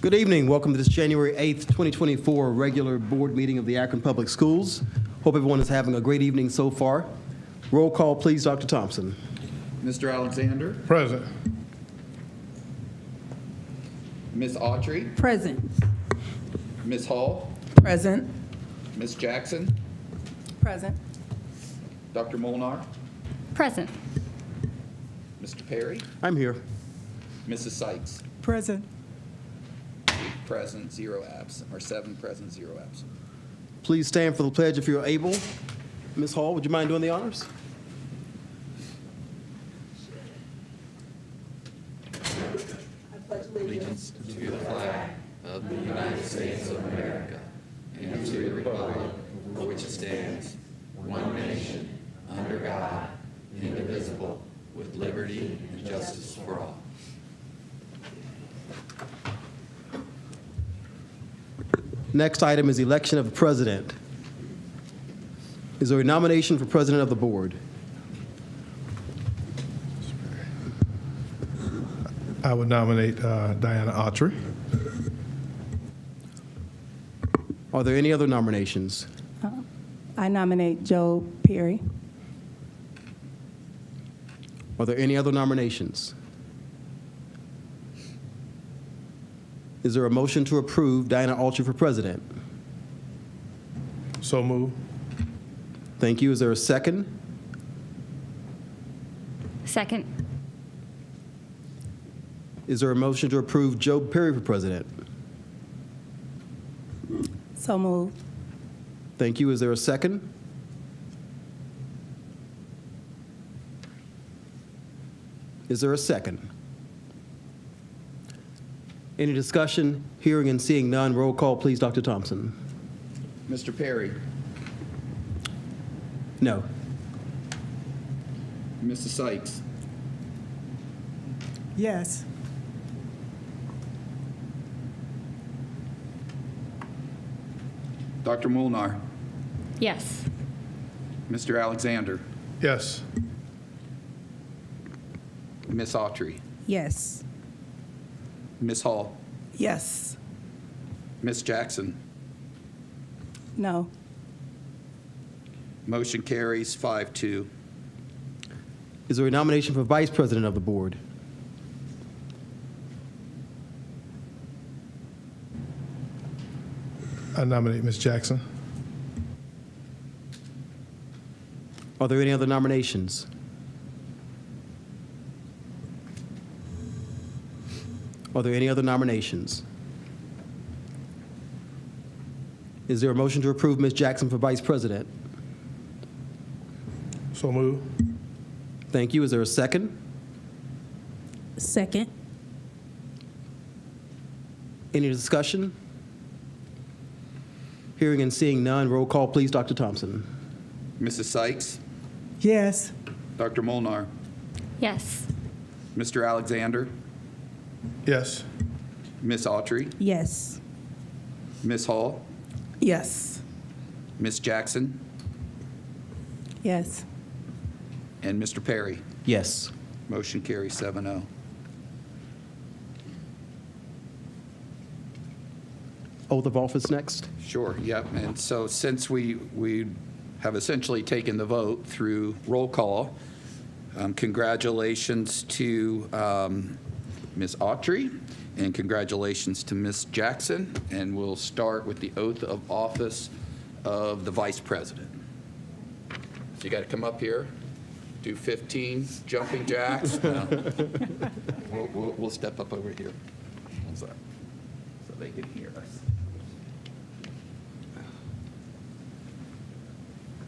Good evening. Welcome to this January 8th, 2024 regular board meeting of the Akron Public Schools. Hope everyone is having a great evening so far. Roll call, please, Dr. Thompson. Mr. Alexander. Present. Ms. Autry. Present. Ms. Hall. Present. Ms. Jackson. Present. Dr. Molnar. Present. Mr. Perry. I'm here. Mrs. Sykes. Present. 8 present, 0 absent, or 7 present, 0 absent. Please stand for the pledge if you're able. Ms. Hall, would you mind doing the honors? Allegiance to the flag of the United States of America and to the republic for which it stands, one nation, under God, indivisible, with liberty and justice for all. Next item is election of the president. Is there a nomination for president of the board? I would nominate Diana Autry. Are there any other nominations? I nominate Joe Perry. Are there any other nominations? Is there a motion to approve Diana Autry for president? So move. Thank you. Is there a second? Second. Is there a motion to approve Joe Perry for president? So moved. Thank you. Is there a second? Is there a second? Any discussion? Hearing and seeing none. Roll call, please, Dr. Thompson. Mr. Perry. No. Mrs. Sykes. Yes. Dr. Molnar. Yes. Mr. Alexander. Yes. Ms. Autry. Yes. Ms. Hall. Yes. Ms. Jackson. No. Motion carries 5-2. Is there a nomination for vice president of the board? I nominate Ms. Jackson. Are there any other nominations? Are there any other nominations? Is there a motion to approve Ms. Jackson for vice president? So move. Thank you. Is there a second? Second. Any discussion? Hearing and seeing none. Roll call, please, Dr. Thompson. Mrs. Sykes. Yes. Dr. Molnar. Yes. Mr. Alexander. Yes. Ms. Autry. Yes. Ms. Hall. Yes. Ms. Jackson. Yes. And Mr. Perry. Yes. Motion carries 7-0. Oath of office next. Sure, yep. And so since we have essentially taken the vote through roll call, congratulations to Ms. Autry and congratulations to Ms. Jackson. And we'll start with the oath of office of the vice president. So you got to come up here, do 15 jumping jacks. No. We'll step up over here. How's that? So they can hear us.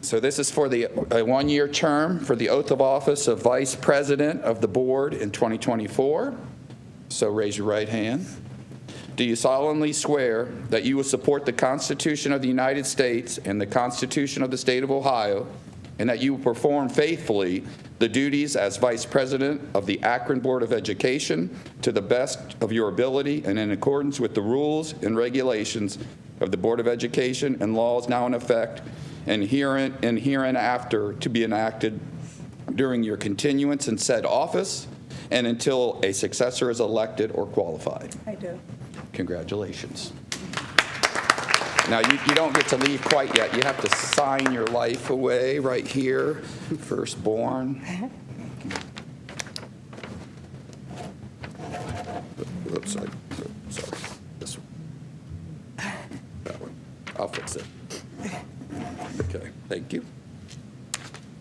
So this is for the one-year term for the oath of office of Vice President of the Board in 2024. So raise your right hand. Do you solemnly swear that you will support the Constitution of the United States and the Constitution of the State of Ohio, and that you will perform faithfully the duties as Vice President of the Akron Board of Education to the best of your ability and in accordance with the rules and regulations of the Board of Education and laws now in effect and hereinafter to be enacted during your continuance in said office and until a successor is elected or qualified? I do. Congratulations. Now, you don't get to leave quite yet. You have to sign your life away right here, firstborn. Oops, sorry. This one. That one. I'll fix it. Okay, thank you.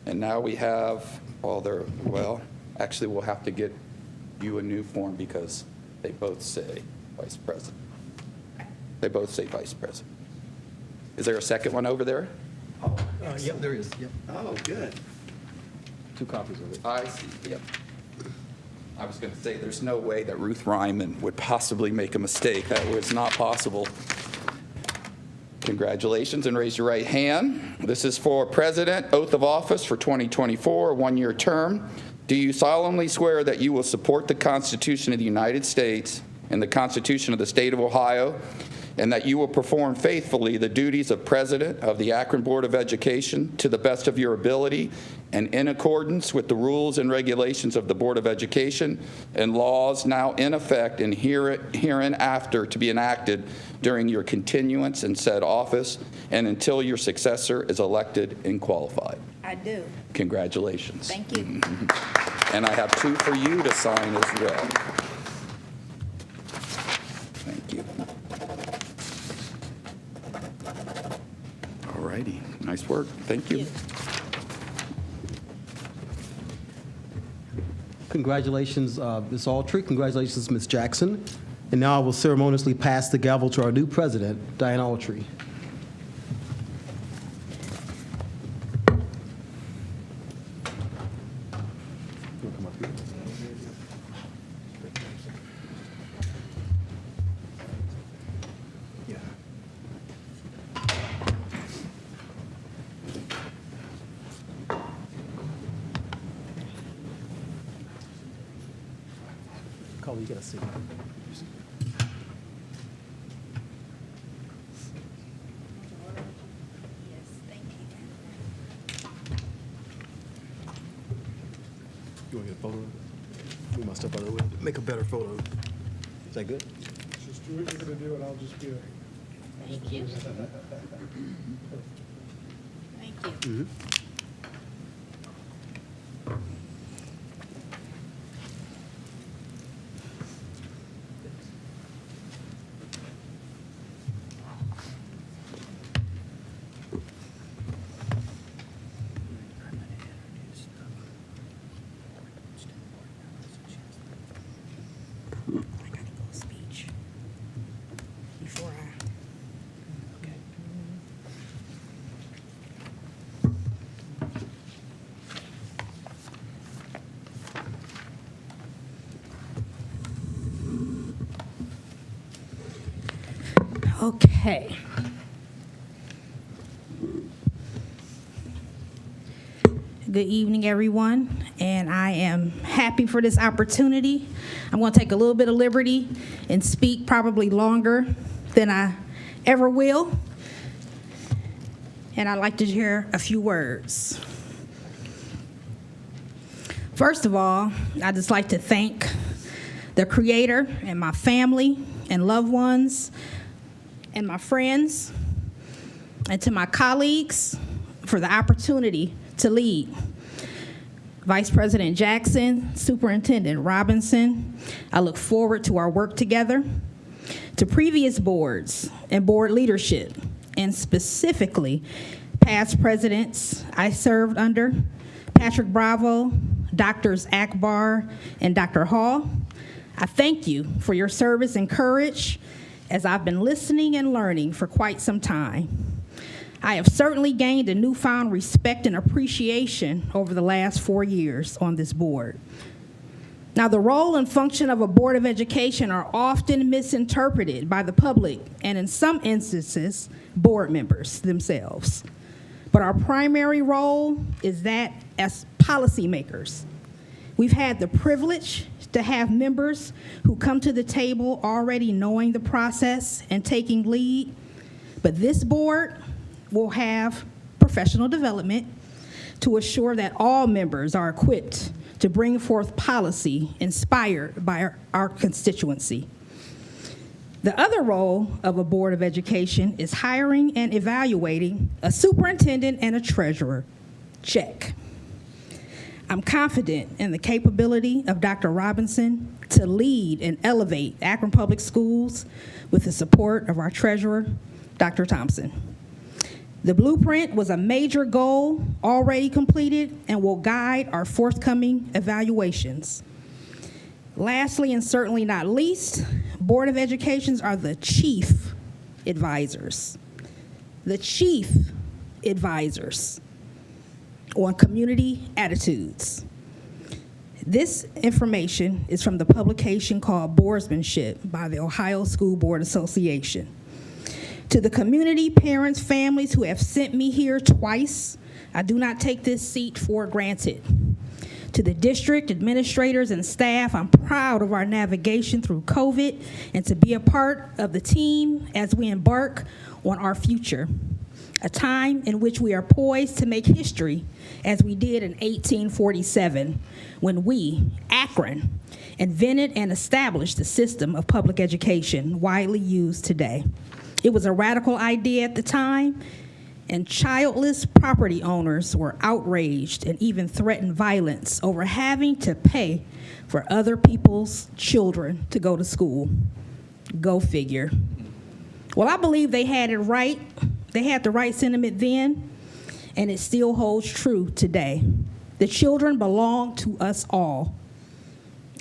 And now we have well, actually, we'll have to get you a new form because they both say Vice President. They both say Vice President. Is there a second one over there? Yep, there is. Yep. Oh, good. 2 copies of it. I see, yep. I was going to say, there's no way that Ruth Ryman would possibly make a mistake. That was not possible. Congratulations, and raise your right hand. This is for President, oath of office for 2024, a 1-year term. Do you solemnly swear that you will support the Constitution of the United States and the Constitution of the State of Ohio, and that you will perform faithfully the duties of President of the Akron Board of Education to the best of your ability and in accordance with the rules and regulations of the Board of Education and laws now in effect and hereinafter to be enacted during your continuance in said office and until your successor is elected and qualified? I do. Congratulations. Thank you. And I have 2 for you to sign as well. Thank you. All righty. Nice work. Thank you. Congratulations, Ms. Autry. Congratulations, Ms. Jackson. And now I will ceremoniously pass the gavel to our new president, Diana Autry. Carla, you gotta see. You want to get a photo of it? Move my stuff out of the way. Make a better photo. Is that good? Just do what you're going to do, and I'll just be Thank you. Thank you. I gotta go speech before I. Okay. Good evening, everyone, and I am happy for this opportunity. I'm going to take a little bit of liberty and speak probably longer than I ever will, and I'd like to share a few words. First of all, I'd just like to thank the Creator and my family and loved ones and my friends, and to my colleagues for the opportunity to lead. Vice President Jackson, Superintendent Robinson, I look forward to our work together. To previous boards and board leadership, and specifically past presidents I served under, Patrick Bravo, Drs. Akbar and Dr. Hall, I thank you for your service and courage as I've been listening and learning for quite some time. I have certainly gained a newfound respect and appreciation over the last 4 years on this board. Now, the role and function of a Board of Education are often misinterpreted by the public and, in some instances, board members themselves. But our primary role is that as policymakers. We've had the privilege to have members who come to the table already knowing the process and taking lead, but this board will have professional development to assure that all members are equipped to bring forth policy inspired by our constituency. The other role of a Board of Education is hiring and evaluating a superintendent and a treasurer. Check. I'm confident in the capability of Dr. Robinson to lead and elevate Akron Public Schools with the support of our treasurer, Dr. Thompson. The blueprint was a major goal already completed and will guide our forthcoming evaluations. Lastly, and certainly not least, Board of Educations are the chief advisors. The chief advisors on community attitudes. This information is from the publication called Boardsmanship by the Ohio School Board Association. To the community, parents, families who have sent me here twice, I do not take this seat for granted. To the district administrators and staff, I'm proud of our navigation through COVID and to be a part of the team as we embark on our future, a time in which we are poised to make history as we did in 1847 when we, Akron, invented and established the system of public education widely used today. It was a radical idea at the time, and childless property owners were outraged and even threatened violence over having to pay for other people's children to go to school. Go figure. Well, I believe they had it right. They had the right sentiment then, and it still holds true today. The children belong to us all.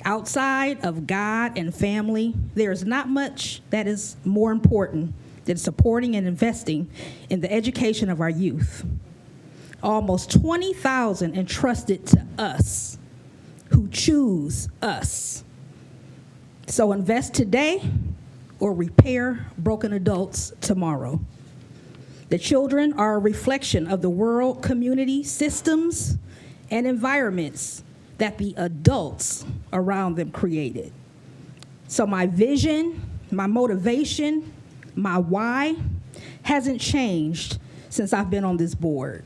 Outside of God and family, there is not much that is more important than supporting and investing in the education of our youth. Almost 20,000 entrusted to us who choose us. So invest today or repair broken adults tomorrow. The children are a reflection of the world, community, systems, and environments that the adults around them created. So my vision, my motivation, my why hasn't changed since I've been on this board.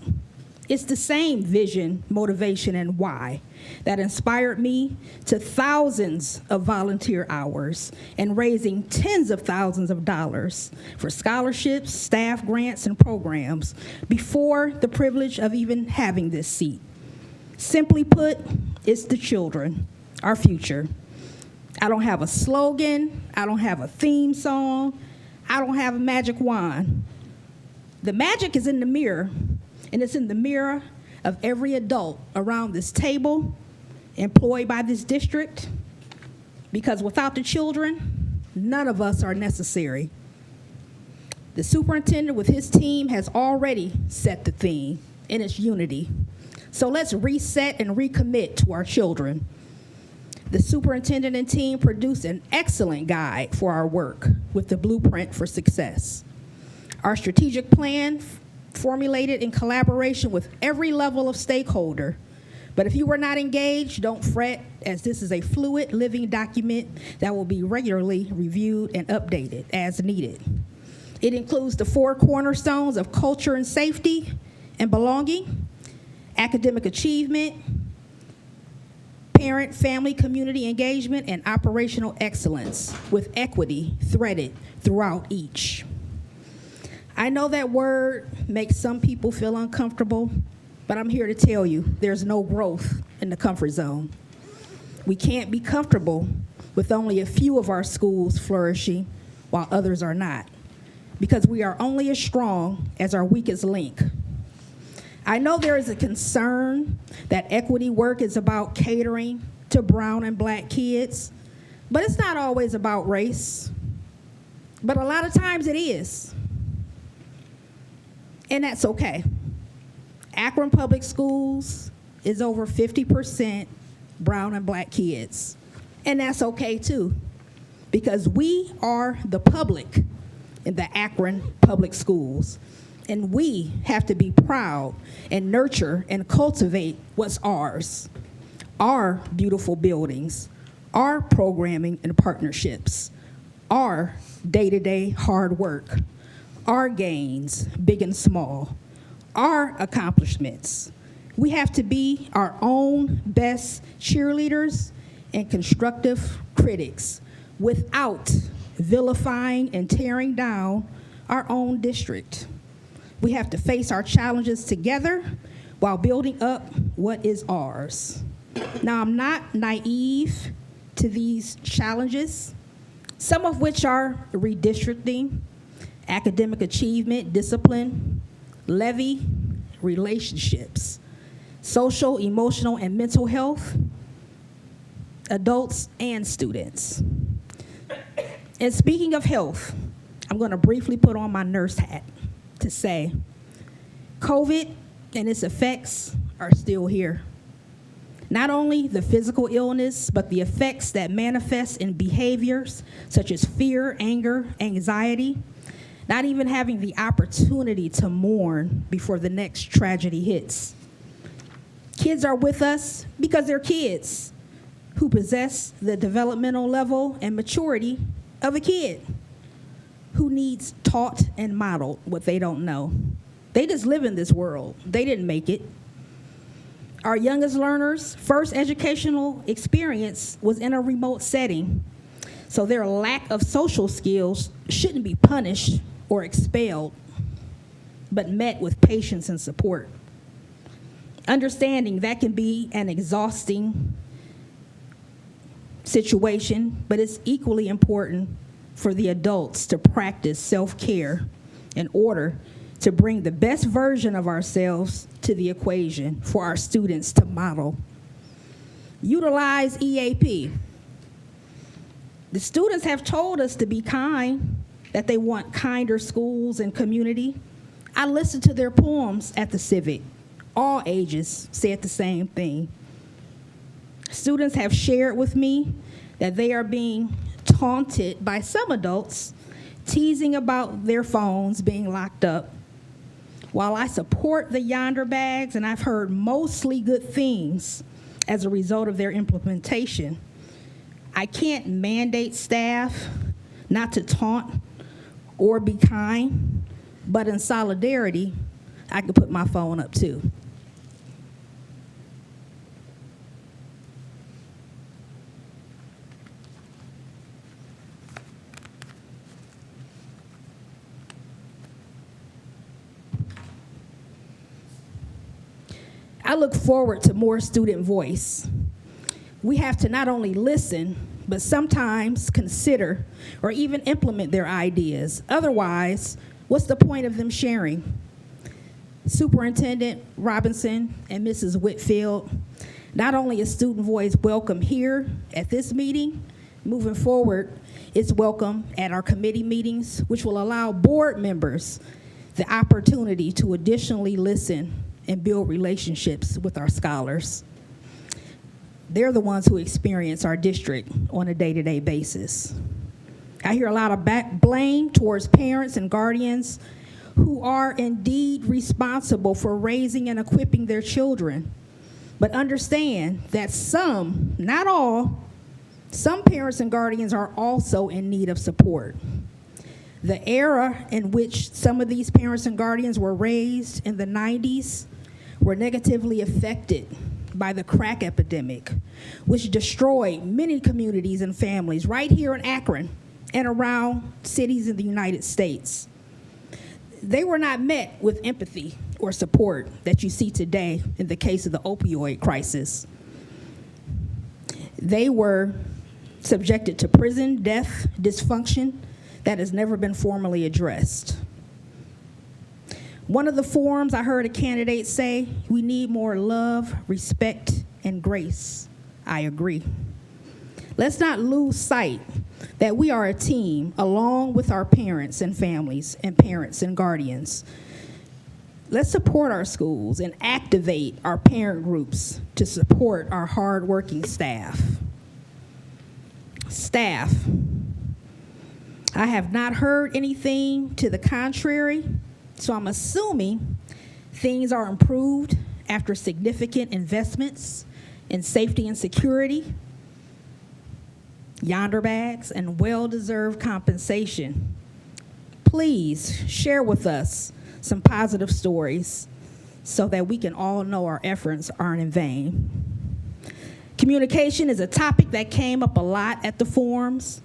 It's the same vision, motivation, and why that inspired me to thousands of volunteer hours and raising tens of thousands of dollars for scholarships, staff grants, and programs before the privilege of even having this seat. Simply put, it's the children, our future. I don't have a slogan. I don't have a theme song. I don't have a magic wand. The magic is in the mirror, and it's in the mirror of every adult around this table, employed by this district, because without the children, none of us are necessary. The superintendent with his team has already set the theme, and it's unity. So let's reset and recommit to our children. The superintendent and team produced an excellent guide for our work with the blueprint for success. Our strategic plan formulated in collaboration with every level of stakeholder. But if you were not engaged, don't fret, as this is a fluid living document that will be regularly reviewed and updated as needed. It includes the 4 cornerstones of culture and safety and belonging, academic achievement, parent, family, community engagement, and operational excellence with equity threaded throughout each. I know that word makes some people feel uncomfortable, but I'm here to tell you there's no growth in the comfort zone. We can't be comfortable with only a few of our schools flourishing while others are not, because we are only as strong as our weakest link. I know there is a concern that equity work is about catering to brown and black kids, but it's not always about race. But a lot of times it is. And that's okay. Akron Public Schools is over 50% brown and black kids. And that's okay too, because we are the public in the Akron Public Schools. And we have to be proud and nurture and cultivate what's ours. Our beautiful buildings, our programming and partnerships, our day-to-day hard work, our gains, big and small, our accomplishments. We have to be our own best cheerleaders and constructive critics without vilifying and tearing down our own district. We have to face our challenges together while building up what is ours. Now, I'm not naive to these challenges, some of which are redistricting, academic achievement, discipline, levy, relationships, social, emotional, and mental health, adults and students. And speaking of health, I'm going to briefly put on my nurse hat to say COVID and its effects are still here. Not only the physical illness, but the effects that manifest in behaviors such as fear, anger, anxiety, not even having the opportunity to mourn before the next tragedy hits. Kids are with us because they're kids who possess the developmental level and maturity of a kid who needs taught and modeled what they don't know. They just live in this world. They didn't make it. Our youngest learners' first educational experience was in a remote setting, so their lack of social skills shouldn't be punished or expelled, but met with patience and support. Understanding that can be an exhausting situation, but it's equally important for the adults to practice self-care in order to bring the best version of ourselves to the equation for our students to model. Utilize EAP. The students have told us to be kind, that they want kinder schools and community. I listened to their poems at the Civic. All ages said the same thing. Students have shared with me that they are being taunted by some adults, teasing about their phones being locked up. While I support the Yonder bags, and I've heard mostly good things as a result of their implementation, I can't mandate staff not to taunt or be kind, but in solidarity, I could put my phone up too. I look forward to more student voice. We have to not only listen, but sometimes consider or even implement their ideas. Otherwise, what's the point of them sharing? Superintendent Robinson and Mrs. Whitfield, not only is student voice welcome here at this meeting, moving forward, it's welcome at our committee meetings, which will allow board members the opportunity to additionally listen and build relationships with our scholars. They're the ones who experience our district on a day-to-day basis. I hear a lot of blame towards parents and guardians who are indeed responsible for raising and equipping their children. But understand that some, not all, some parents and guardians are also in need of support. The era in which some of these parents and guardians were raised in the 90s were negatively affected by the crack epidemic, which destroyed many communities and families right here in Akron and around cities in the United States. They were not met with empathy or support that you see today in the case of the opioid crisis. They were subjected to prison, death, dysfunction that has never been formally addressed. One of the forums I heard a candidate say, we need more love, respect, and grace. I agree. Let's not lose sight that we are a team along with our parents and families and parents and guardians. Let's support our schools and activate our parent groups to support our hardworking staff. Staff, I have not heard anything to the contrary, so I'm assuming things are improved after significant investments in safety and security, Yonder bags, and well-deserved compensation. Please share with us some positive stories so that we can all know our efforts aren't in vain. Communication is a topic that came up a lot at the forums.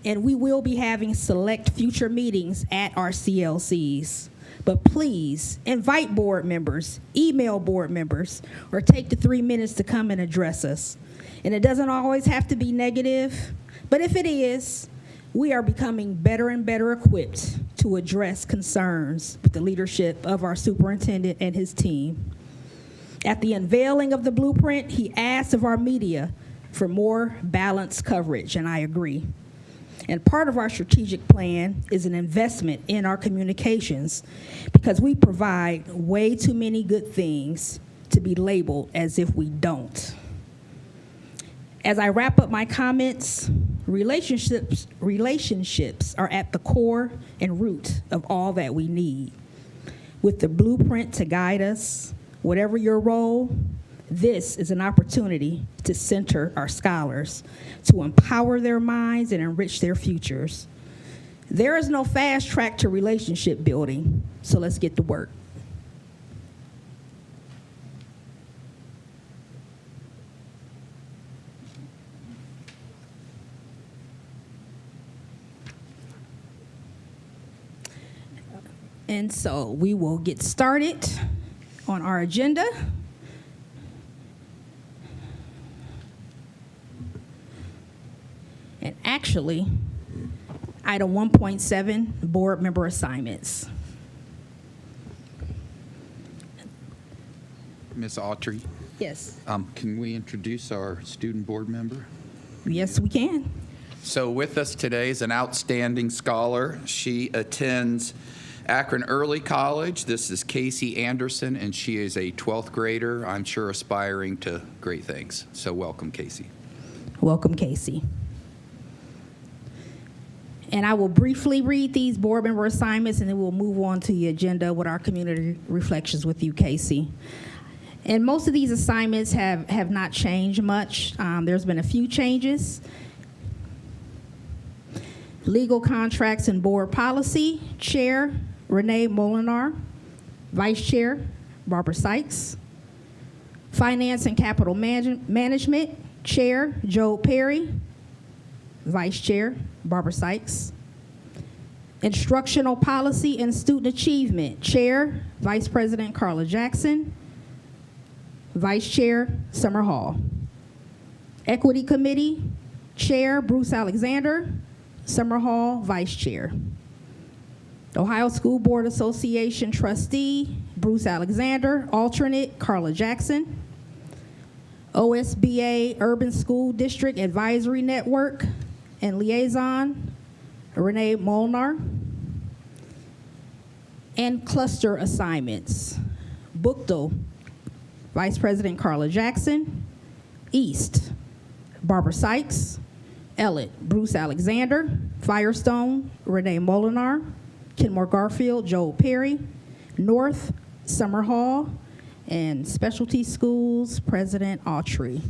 and we will be having select future meetings at our CLCs. But please invite board members, email board members, or take the 3 minutes to come and address us. And it doesn't always have to be negative, but if it is, we are becoming better and better equipped to address concerns with the leadership of our superintendent and his team. At the unveiling of the blueprint, he asked of our media for more balanced coverage, and I agree. And part of our strategic plan is an investment in our communications because we provide way too many good things to be labeled as if we don't. As I wrap up my comments, relationships are at the core and root of all that we need. With the blueprint to guide us, whatever your role, this is an opportunity to center our scholars, to empower their minds and enrich their futures. There is no fast track to relationship building, so let's get to work. And so we will get started on our agenda. And actually, item 1.7, board member assignments. Ms. Autry, Yes. can we introduce our student board member? Yes, we can. So with us today is an outstanding scholar. She attends Akron Early College. This is Casey Anderson, and she is a 12th grader, I'm sure aspiring to great things. So welcome, Casey. Welcome, Casey. And I will briefly read these board member assignments, and then we'll move on to the agenda with our community reflections with you, Casey. And most of these assignments have not changed much. There's been a few changes. Legal contracts and board policy, Chair Renee Molinar, Vice Chair Barbara Sykes. Finance and capital management, Chair Joe Perry, Vice Chair Barbara Sykes. Instructional policy and student achievement, Chair Vice President Carla Jackson, Vice Chair Summer Hall. Equity Committee, Chair Bruce Alexander, Summer Hall Vice Chair. Ohio School Board Association Trustee, Bruce Alexander, alternate Carla Jackson. OSBA Urban School District Advisory Network and Liaison, Renee Molnar. And cluster assignments, Bookdale, Vice President Carla Jackson. East, Barbara Sykes. Ellett, Bruce Alexander. Firestone, Renee Molinar. Kenmore Garfield, Joel Perry. North, Summer Hall. And Specialty Schools, President Autry.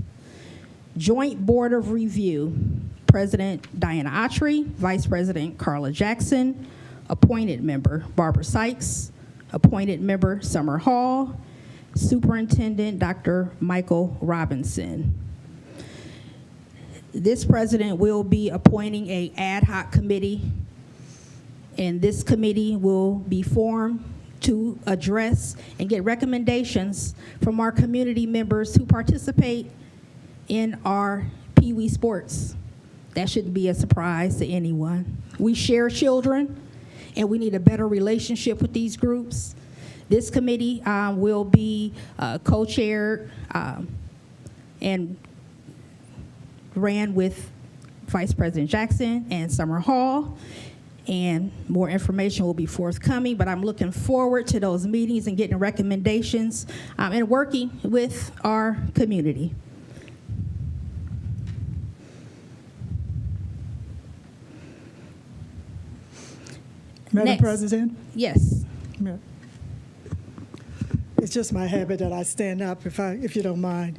Joint Board of Review, President Diana Autry, Vice President Carla Jackson, appointed member Barbara Sykes, appointed member Summer Hall, Superintendent Dr. Michael Robinson. This president will be appointing an ad hoc committee, and this committee will be formed to address and get recommendations from our community members who participate in our Pee Wee sports. That shouldn't be a surprise to anyone. We share children, and we need a better relationship with these groups. This committee will be co-chaired and ran with Vice President Jackson and Summer Hall, and more information will be forthcoming, but I'm looking forward to those meetings and getting recommendations and working with our community. Madam Next. President, Yes. it's just my habit that I stand up if you don't mind.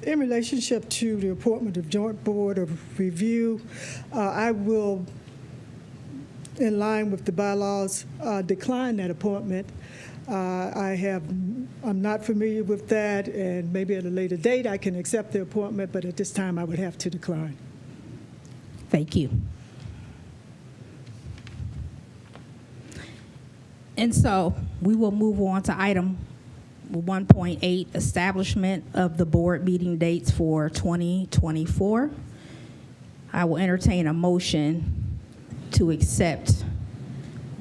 In relationship to the appointment of Joint Board of Review, I will, in line with the bylaws, decline that appointment. I'm not familiar with that, and maybe at a later date I can accept the appointment, but at this time I would have to decline. Thank you. And so we will move on to item 1.8, establishment of the board meeting dates for 2024. I will entertain a motion to accept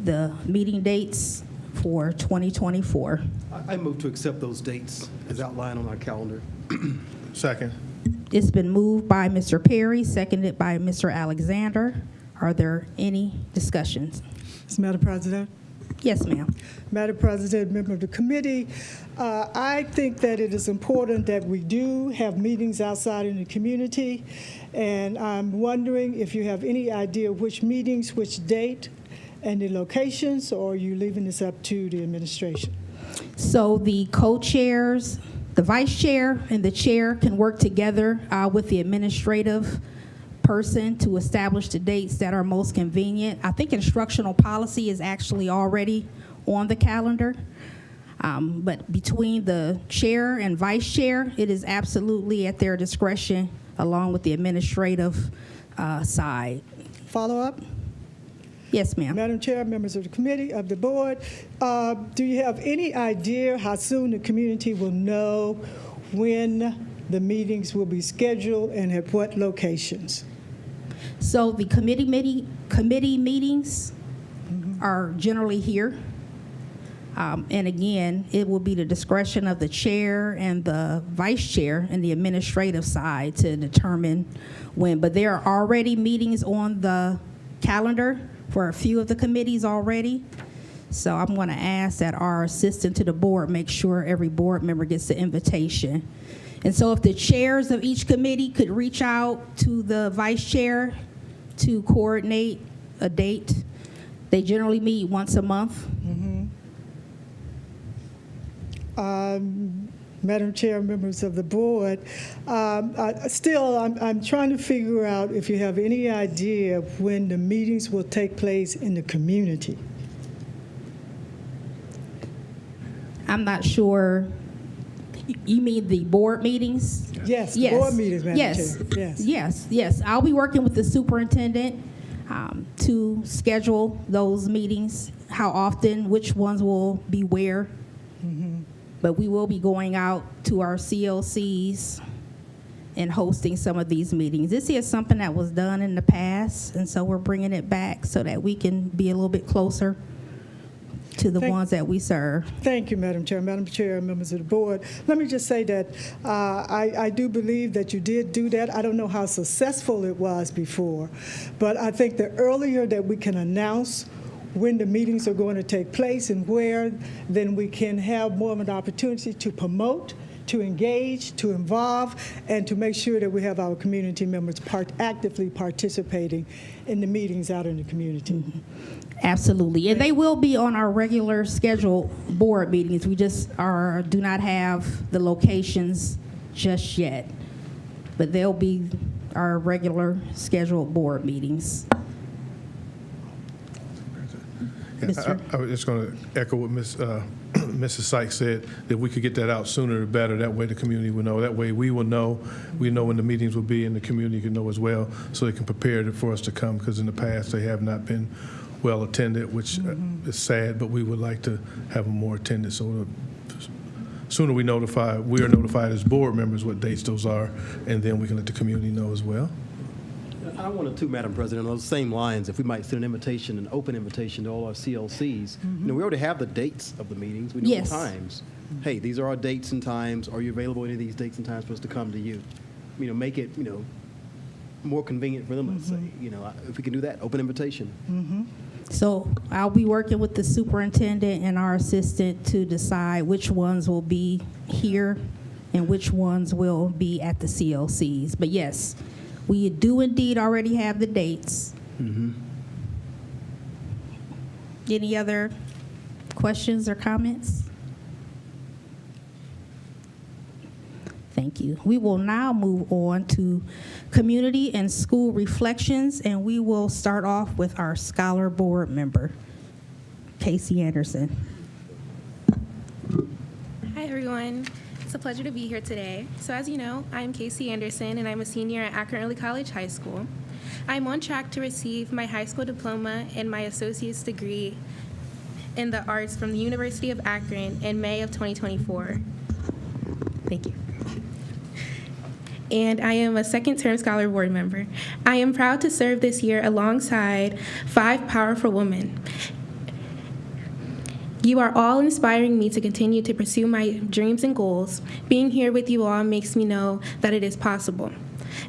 the meeting dates for 2024. I move to accept those dates as outlined on our calendar. Second. It's been moved by Mr. Perry, seconded by Mr. Alexander. Are there any discussions? Madam President. Yes, ma'am. Madam President, member of the committee, I think that it is important that we do have meetings outside in the community, and I'm wondering if you have any idea which meetings, which date, and the locations, or are you leaving this up to the administration? So the co-chairs, the vice chair and the chair can work together with the administrative person to establish the dates that are most convenient. I think instructional policy is actually already on the calendar. But between the chair and vice chair, it is absolutely at their discretion along with the administrative side. Follow up? Yes, ma'am. Madam Chair, members of the committee, of the board, do you have any idea how soon the community will know when the meetings will be scheduled and at what locations? So the committee meetings are generally here. And again, it will be the discretion of the chair and the vice chair and the administrative side to determine when. But there are already meetings on the calendar for a few of the committees already. So I'm going to ask that our assistant to the board make sure every board member gets the invitation. And so if the chairs of each committee could reach out to the vice chair to coordinate a date. They generally meet once a month. Madam Chair, members of the board, I'm trying to figure out if you have any idea when the meetings will take place in the community. I'm not sure. You mean the board meetings? Yes, the board meetings, Madam Chair. Yes. I'll be working with the superintendent to schedule those meetings, how often, which ones will be where. But we will be going out to our CLCs and hosting some of these meetings. This is something that was done in the past, and so we're bringing it back so that we can be a little bit closer to the ones that we serve. Thank you, Madam Chair. Madam Chair, members of the board, let me just say that I do believe that you did do that. I don't know how successful it was before, but I think the earlier that we can announce when the meetings are going to take place and where, then we can have more of an opportunity to promote, to engage, to involve, and to make sure that we have our community members actively participating in the meetings out in the community. Absolutely. And they will be on our regular scheduled board meetings. We just do not have the locations just yet. But they'll be our regular scheduled board meetings. I was just going to echo what Mrs. Sykes said, that we could get that out sooner the better. That way the community will know. That way we will know. We know when the meetings will be, and the community can know as well, so they can prepare for us to come, because in the past they have not been well attended, which is sad, but we would like to have them more attended. So the sooner we are notified as board members what dates those are, and then we can let the community know as well. I wanted to, Madam President, on those same lines, if we might send an open invitation to all our CLCs. We already have the dates of the meetings. We know Yes. the times. Hey, these are our dates and times. Are you available any of these dates and times for us to come to you? Make it, more convenient for them, let's say. If we can do that, open invitation. So I'll be working with the superintendent and our assistant to decide which ones will be here and which ones will be at the CLCs. But yes, we do indeed already have the dates. Any other questions or comments? Thank you. We will now move on to community and school reflections, and we will start off with our Scholar Board member, Casey Anderson. Hi, everyone. It's a pleasure to be here today. So as you know, I'm Casey Anderson, and I'm a senior at Akron Early College High School. I'm on track to receive my high school diploma and my associate's degree in the arts from the University of Akron in May of 2024. Thank you. And I am a second-term Scholar Board member. I am proud to serve this year alongside 5 powerful women. You are all inspiring me to continue to pursue my dreams and goals. Being here with you all makes me know that it is possible.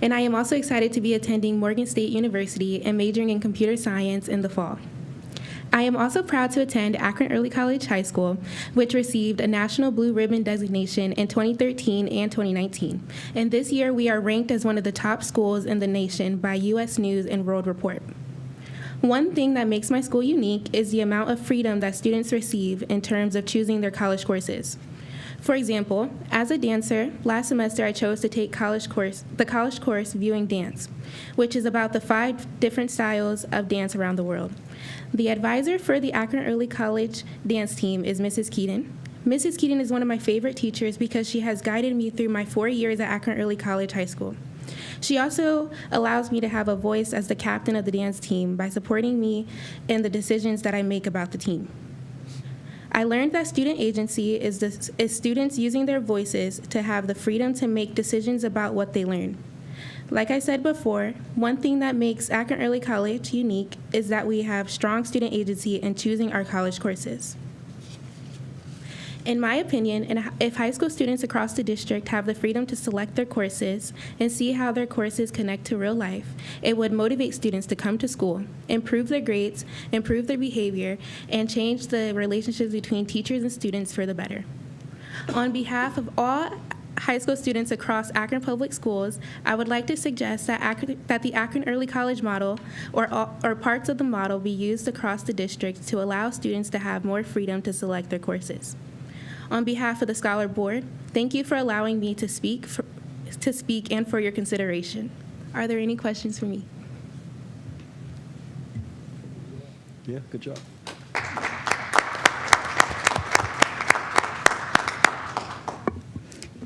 And I am also excited to be attending Morgan State University and majoring in computer science in the fall. I am also proud to attend Akron Early College High School, which received a National Blue Ribbon designation in 2013 and 2019. And this year, we are ranked as one of the top schools in the nation by U.S. News and World Report. One thing that makes my school unique is the amount of freedom that students receive in terms of choosing their college courses. For example, as a dancer, last semester I chose to take the college course Viewing Dance, which is about the 5 different styles of dance around the world. The advisor for the Akron Early College dance team is Mrs. Keaton. Mrs. Keaton is one of my favorite teachers because she has guided me through my 4 years at Akron Early College High School. She also allows me to have a voice as the captain of the dance team by supporting me in the decisions that I make about the team. I learned that student agency is students using their voices to have the freedom to make decisions about what they learn. Like I said before, one thing that makes Akron Early College unique is that we have strong student agency in choosing our college courses. In my opinion, if high school students across the district have the freedom to select their courses and see how their courses connect to real life, it would motivate students to come to school, improve their grades, improve their behavior, and change the relationships between teachers and students for the better. On behalf of all high school students across Akron Public Schools, I would like to suggest that the Akron Early College model or parts of the model be used across the district to allow students to have more freedom to select their courses. On behalf of the Scholar Board, thank you for allowing me to speak and for your consideration. Are there any questions for me? Yeah, good job.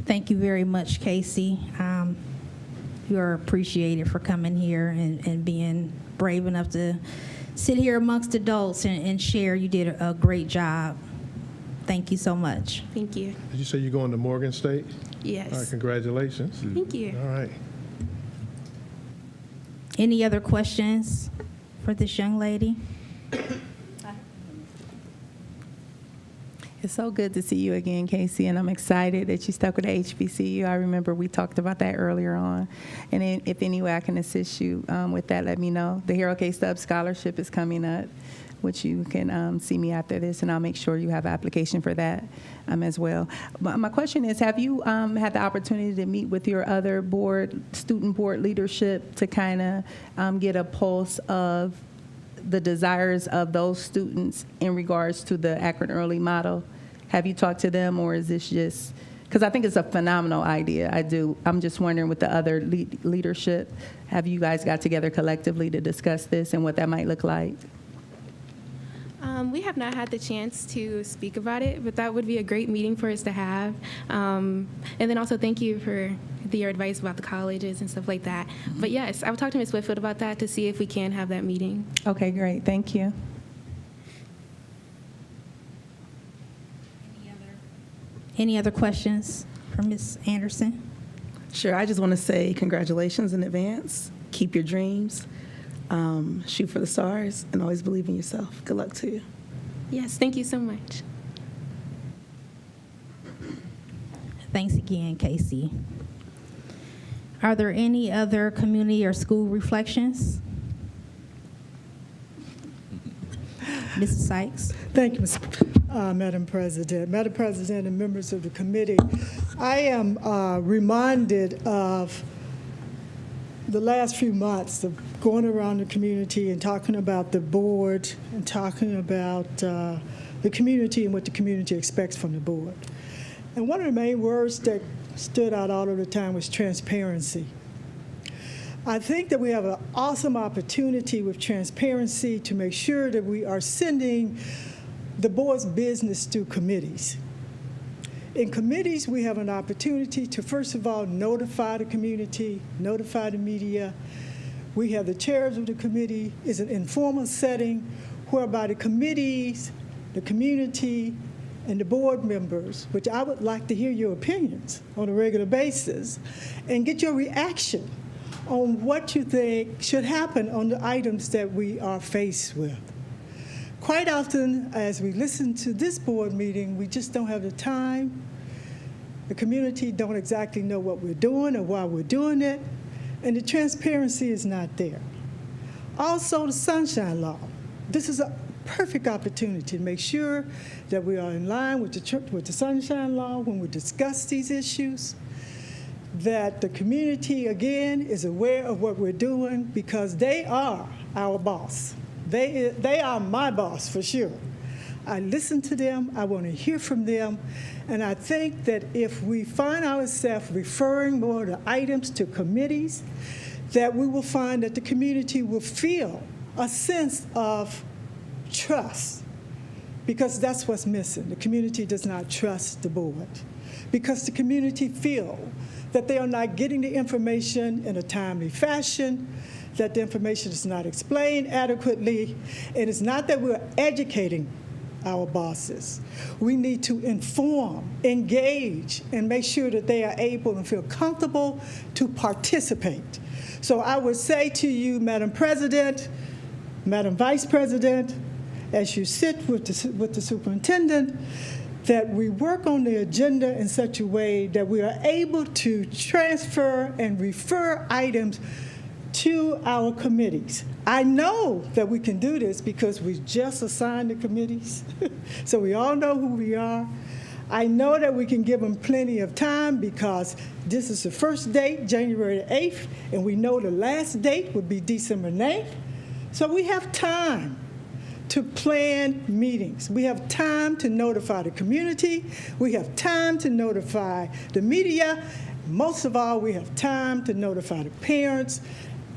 Thank you very much, Casey. You are appreciated for coming here and being brave enough to sit here amongst adults and share. You did a great job. Thank you so much. Thank you. Did you say you're going to Morgan State? Yes. All right, congratulations. Thank you. All right. Any other questions for this young lady? It's so good to see you again, Casey, and I'm excited that you stuck with the HBCU. I remember we talked about that earlier on. And if any way I can assist you with that, let me know. The Hero K Stubbs Scholarship is coming up, which you can see me after this, and I'll make sure you have an application for that as well. My question is, have you had the opportunity to meet with your other student board leadership to kind of get a pulse of the desires of those students in regards to the Akron Early model? Have you talked to them, or is this just, because I think it's a phenomenal idea. I'm just wondering with the other leadership, have you guys got together collectively to discuss this and what that might look like? We have not had the chance to speak about it, but that would be a great meeting for us to have. And then also thank you for your advice about the colleges and stuff like that. But yes, I will talk to Ms. Whitfield about that to see if we can have that meeting. Okay, great. Thank you. Any other questions for Ms. Anderson? Sure. I just want to say congratulations in advance. Keep your dreams. Shoot for the stars, and always believe in yourself. Good luck to you. Yes, thank you so much. Thanks again, Casey. Are there any other community or school reflections? Mrs. Sykes? Thank you, Madam President. Madam President and members of the committee, I am reminded of the last few months of going around the community and talking about the board and talking about the community and what the community expects from the board. And one of the main words that stood out all of the time was transparency. I think that we have an awesome opportunity with transparency to make sure that we are sending the board's business through committees. In committees, we have an opportunity to, first of all, notify the community, notify the media, We have the chairs of the committee. It's an informal setting whereby the committees, the community, and the board members, which I would like to hear your opinions on a regular basis, and get your reaction on what you think should happen on the items that we are faced with. Quite often, as we listen to this board meeting, we just don't have the time. The community don't exactly know what we're doing or why we're doing it, and the transparency is not there. Also, the Sunshine Law. This is a perfect opportunity to make sure that we are in line with the Sunshine Law when we discuss these issues, that the community, again, is aware of what we're doing because they are our boss. They are my boss, for sure. I listen to them, I want to hear from them, and I think that if we find ourselves referring more of the items to committees, that we will find that the community will feel a sense of trust, because that's what's missing. The community does not trust the board because the community feel that they are not getting the information in a timely fashion, that the information is not explained adequately, and it's not that we're educating our bosses. We need to inform, engage, and make sure that they are able and feel comfortable to participate. So I would say to you, Madam President, Madam Vice President, as you sit with the superintendent, that we work on the agenda in such a way that we are able to transfer and refer items to our committees. I know that we can do this because we just assigned the committees, so we all know who we are. I know that we can give them plenty of time because this is the first date, January 8th, and we know the last date would be December 9th. So we have time to plan meetings. We have time to notify the community. We have time to notify the media. Most of all, we have time to notify the parents,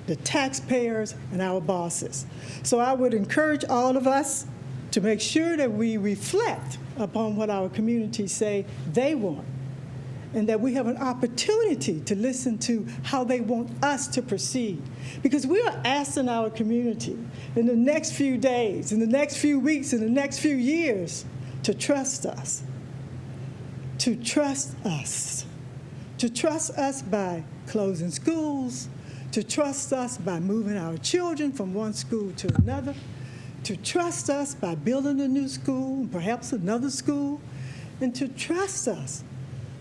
the taxpayers, and our bosses. So I would encourage all of us to make sure that we reflect upon what our communities say they want, and that we have an opportunity to listen to how they want us to proceed. Because we are asking our community in the next few days, in the next few weeks, in the next few years to trust us, to trust us, to trust us by closing schools, to trust us by moving our children from one school to another, to trust us by building a new school, and perhaps another school, and to trust us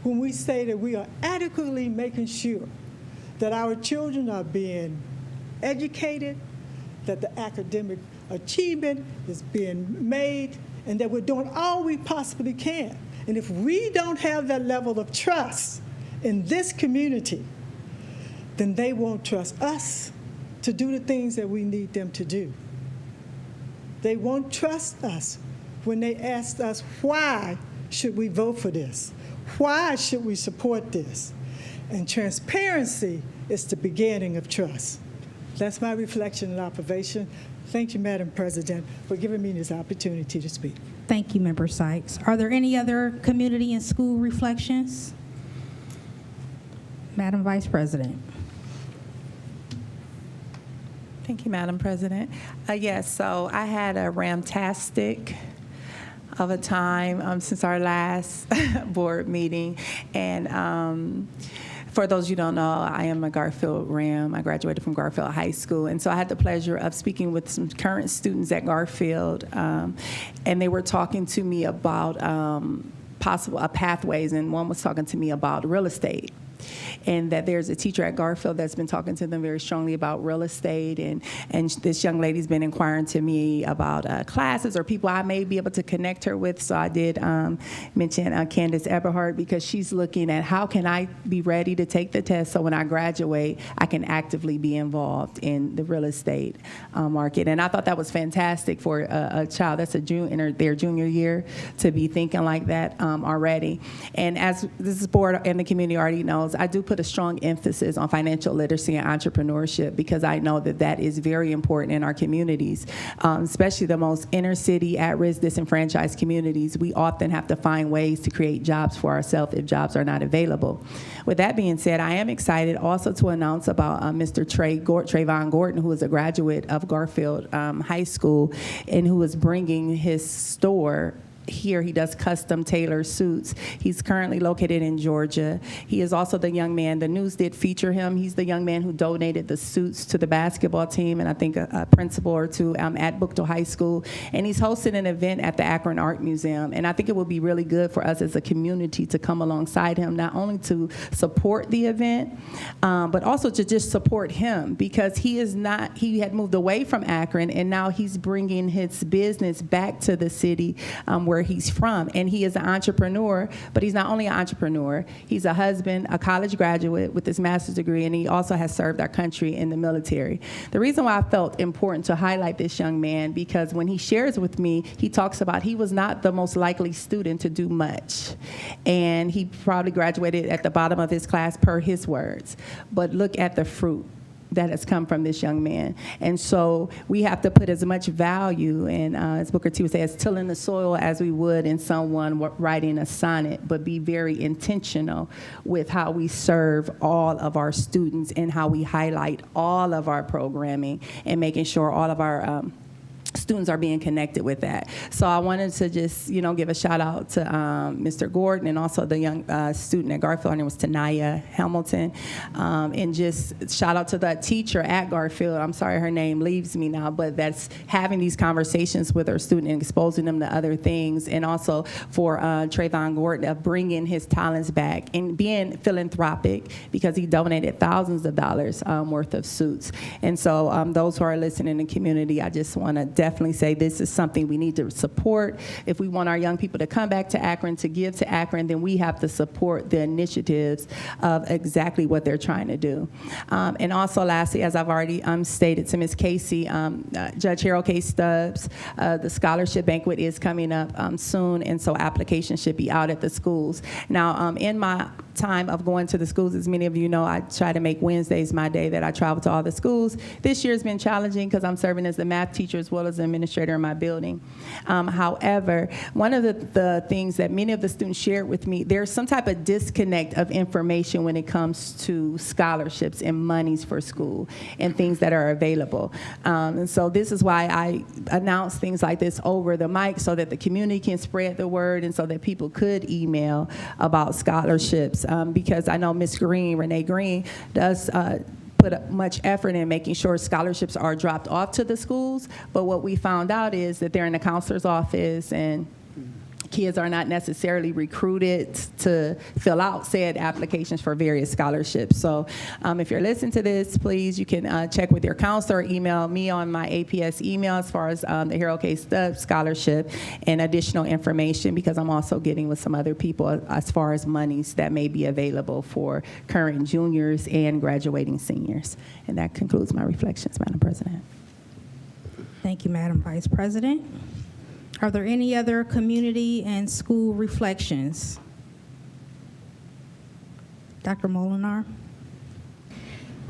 when we say that we are adequately making sure that our children are being educated, that the academic achievement is being made, and that we're doing all we possibly can. And if we don't have that level of trust in this community, then they won't trust us to do the things that we need them to do. They won't trust us when they ask us, why should we vote for this? Why should we support this? And transparency is the beginning of trust. That's my reflection and observation. Thank you, Madam President, for giving me this opportunity to speak. Thank you, Member Sykes. Are there any other community and school reflections? Madam Vice President. Thank you, Madam President. Yes, so I had a ramtastic of a time since our last board meeting. And for those you don't know, I am a Garfield Ram. I graduated from Garfield High School. And so I had the pleasure of speaking with some current students at Garfield. And they were talking to me about possible pathways, and one was talking to me about real estate. And that there's a teacher at Garfield that's been talking to them very strongly about real estate. And this young lady's been inquiring to me about classes or people I may be able to connect her with. So I did mention Candace Eberhardt, because she's looking at how can I be ready to take the test so when I graduate, I can actively be involved in the real estate market. And I thought that was fantastic for a child that's in their junior year to be thinking like that already. And as this board and the community already knows, I do put a strong emphasis on financial literacy and entrepreneurship because I know that that is very important in our communities, especially the most inner city, at-risk, disenfranchised communities. We often have to find ways to create jobs for ourselves if jobs are not available. With that being said, I am excited also to announce about Mr. Trayvon Gordon, who is a graduate of Garfield High School and who is bringing his store here. He does custom tailored suits. He's currently located in Georgia. He is also the young man, the news did feature him. He's the young man who donated the suits to the basketball team and I think a principal or two at Bookto High School. And he's hosting an event at the Akron Art Museum. And I think it would be really good for us as a community to come alongside him, not only to support the event, but also to just support him because he had moved away from Akron and now he's bringing his business back to the city where he's from. And he is an entrepreneur, but he's not only an entrepreneur, he's a husband, a college graduate with his master's degree, and he also has served our country in the military. The reason why I felt important to highlight this young man, because when he shares with me, he talks about he was not the most likely student to do much. And he probably graduated at the bottom of his class per his words. But look at the fruit that has come from this young man. And so we have to put as much value in, as Booker T would say, as tilling the soil as we would in someone writing a sonnet, but be very intentional with how we serve all of our students and how we highlight all of our programming and making sure all of our students are being connected with that. So I wanted to just, give a shout out to Mr. Gordon and also the young student at Garfield. Her name was Tanaya Hamilton. And just shout out to the teacher at Garfield. I'm sorry her name leaves me now, but that's having these conversations with her student and exposing them to other things. And also for Trayvon Gordon of bringing his talents back and being philanthropic because he donated thousands of dollars worth of suits. And so those who are listening in the community, I just want to definitely say this is something we need to support. If we want our young people to come back to Akron, to give to Akron, then we have to support the initiatives of exactly what they're trying to do. And also lastly, as I've already stated to Ms. Casey, Judge Harold K. Stubbs, the scholarship banquet is coming up soon, and so applications should be out at the schools. Now, in my time of going to the schools, as many of you know, I try to make Wednesdays my day that I travel to all the schools. This year has been challenging because I'm serving as the math teacher as well as the administrator in my building. However, one of the things that many of the students shared with me, there's some type of disconnect of information when it comes to scholarships and monies for school and things that are available. And so this is why I announce things like this over the mic so that the community can spread the word and so that people could email about scholarships. Because I know Ms. Green, Renee Green, does put much effort in making sure scholarships are dropped off to the schools. But what we found out is that they're in the counselor's office and kids are not necessarily recruited to fill out said applications for various scholarships. So if you're listening to this, please, you can check with your counselor, email me on my APS email as far as the Harold K. Stubbs scholarship and additional information, because I'm also getting with some other people as far as monies that may be available for current juniors and graduating seniors. And that concludes my reflections, Madam President. Thank you, Madam Vice President. Are there any other community and school reflections? Dr. Molinar?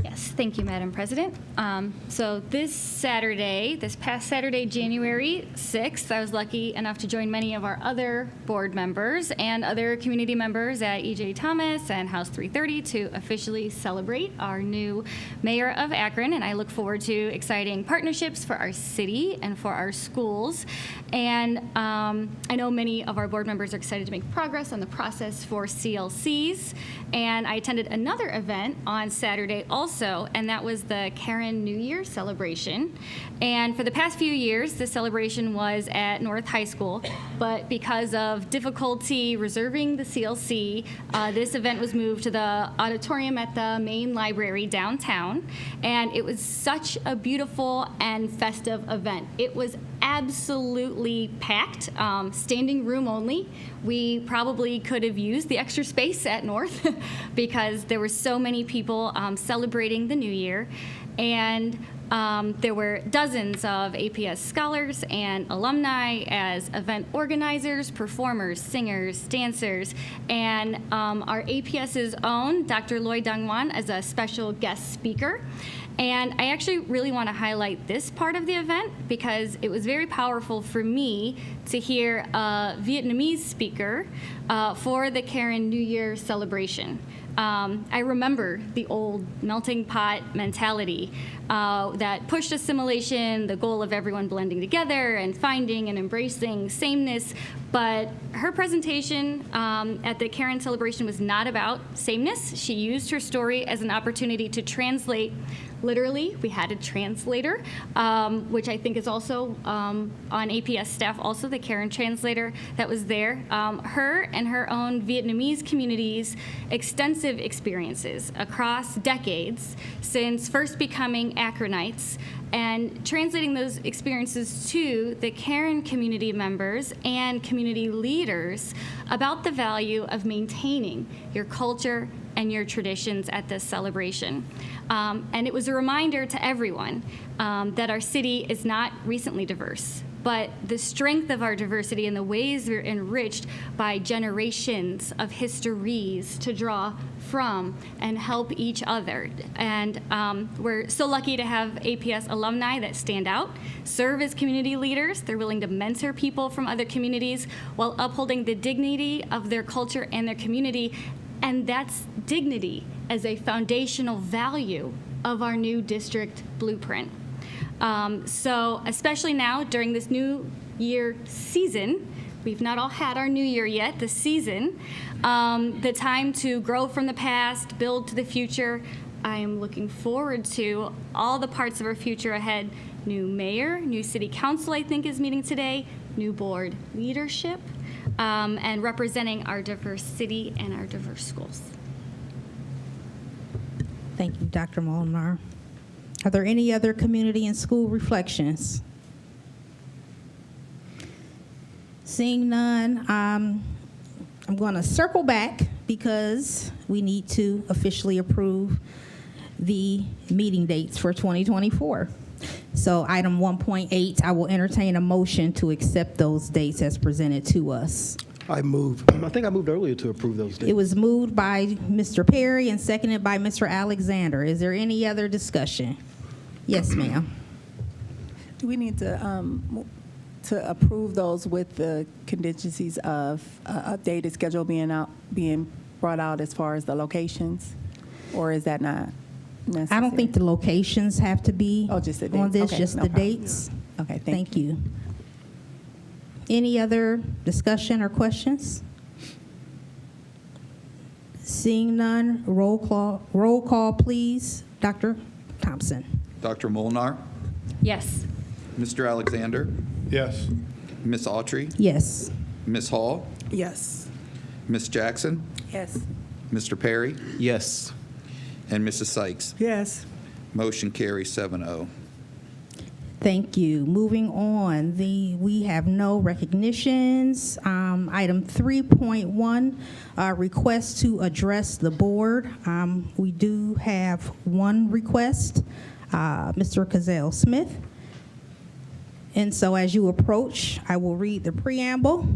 Yes, thank you, Madam President. So this past Saturday, January 6th, I was lucky enough to join many of our other board members and other community members at E.J. Thomas and House 330 to officially celebrate our new mayor of Akron, and I look forward to exciting partnerships for our city and for our schools. And I know many of our board members are excited to make progress on the process for CLCs, and I attended another event on Saturday also, and that was the Karen New Year celebration. And for the past few years, the celebration was at North High School, but because of difficulty reserving the CLC, this event was moved to the auditorium at the main library downtown, and it was such a beautiful and festive event. It was absolutely packed, standing room only. We probably could have used the extra space at North because there were so many people celebrating the new year. And There were dozens of APS scholars and alumni as event organizers, performers, singers, dancers, and our APS's own Dr. Loy Dongwan as a special guest speaker. And I actually really want to highlight this part of the event because it was very powerful for me to hear a Vietnamese speaker for the Karen New Year celebration. I remember the old melting pot mentality that pushed assimilation, the goal of everyone blending together and finding and embracing sameness. But her presentation at the Karen celebration was not about sameness. She used her story as an opportunity to translate. Literally, we had a translator, which I think is also on APS staff, also the Karen translator that was there. Her and her own Vietnamese community's extensive experiences across decades since first becoming Akronites, and translating those experiences to the Karen community members and community leaders about the value of maintaining your culture and your traditions at this celebration. And it was a reminder to everyone that our city is not recently diverse, but the strength of our diversity and the ways we're enriched by generations of histories to draw from and help each other. And we're so lucky to have APS alumni that stand out, serve as community leaders. They're willing to mentor people from other communities while upholding the dignity of their culture and their community. And that's dignity as a foundational value of our new district blueprint. So especially now during this New Year season, we've not all had our New Year yet, the season, the time to grow from the past, build to the future. I am looking forward to all the parts of our future ahead. New mayor, new city council, I think, is meeting today, new board leadership, and representing our diverse city and our diverse schools. Thank you, Dr. Molnar. Are there any other community and school reflections? Seeing none, I'm going to circle back because we need to officially approve the meeting dates for 2024. So item 1.8, I will entertain a motion to accept those dates as presented to us. I think I moved earlier to approve those dates. It was moved by Mr. Perry and seconded by Mr. Alexander. Is there any other discussion? Yes, ma'am. Do we need to approve those with the contingencies of updated schedule being brought out as far as the locations, or is that not necessary? I don't think the locations have to be just the dates. on this, Okay, just no the problem. dates. Okay, Thank you. Any other discussion or questions? Seeing none, roll call, please. Dr. Thompson. Dr. Molnar, Yes. Mr. Alexander, Yes. Ms. Autry, Yes. Ms. Hall, Yes. Ms. Jackson, Yes. Mr. Perry, Yes. and Mrs. Sykes. Yes. Motion carries 7-0. Thank you. Moving on, we have no recognitions. Item 3.1, request to address the board. We do have one request, Mr. Cazale Smith. And so as you approach, I will read the preamble.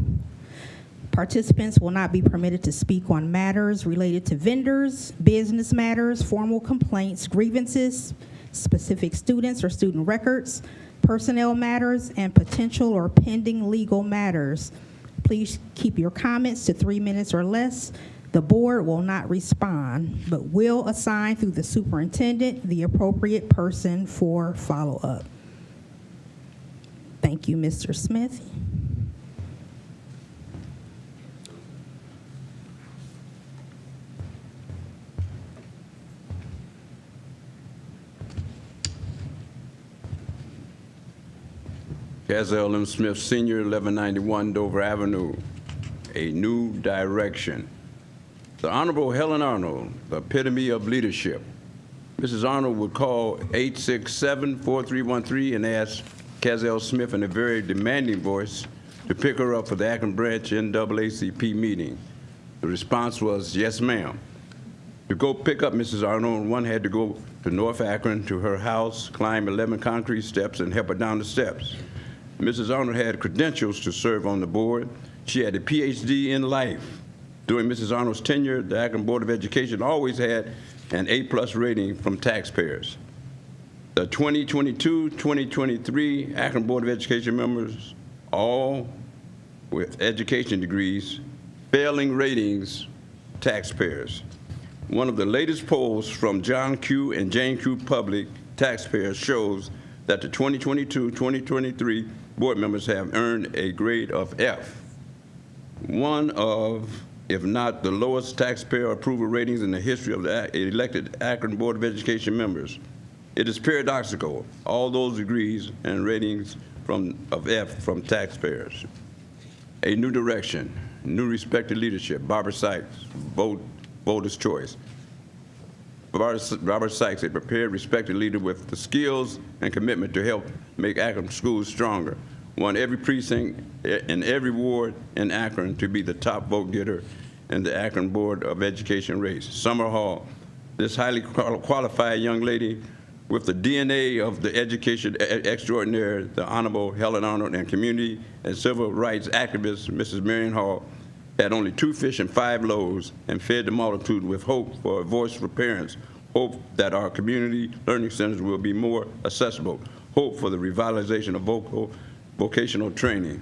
Participants will not be permitted to speak on matters related to vendors, business matters, formal complaints, grievances, specific students or student records, personnel matters, and potential or pending legal matters. Please keep your comments to 3 minutes or less. The board will not respond, but will assign through the superintendent the appropriate person for follow-up. Thank you, Mr. Smith. Cazale M. Smith Sr., 1191 Dover Avenue, A New Direction. The Honorable Helen Arnold, the epitome of leadership. Mrs. Arnold would call 867-4313 and ask Cazale Smith in a very demanding voice to pick her up for the Akron Branch NAACP meeting. The response was, yes, ma'am. To go pick up Mrs. Arnold, one had to go to North Akron to her house, climb 11 concrete steps, and help her down the steps. Mrs. Arnold had credentials to serve on the board. She had a PhD in life. During Mrs. Arnold's tenure, the Akron Board of Education always had an A+ rating from taxpayers. The 2022-2023 Akron Board of Education members, all with education degrees, failing ratings, taxpayers. One of the latest polls from John Q. and Jane Q. Public taxpayers shows that the 2022-2023 board members have earned a grade of F, one of, if not the lowest taxpayer approval ratings in the history of the elected Akron Board of Education members. It is paradoxical, all those degrees and ratings of F from taxpayers. A new direction, new respected leadership. Barbara Sykes, voters' choice. Robert Sykes, a prepared, respected leader with the skills and commitment to help make Akron schools stronger, won every precinct in every ward in Akron to be the top vote getter in the Akron Board of Education race. Summer Hall, this highly qualified young lady with the DNA of the education extraordinaire, the Honorable Helen Arnold, and community and civil rights activist, Mrs. Marion Hall, had only 2 fish and 5 loaves and fed the multitude with hope for a voice for parents, hope that our community learning centers will be more accessible, hope for the revitalization of vocational training.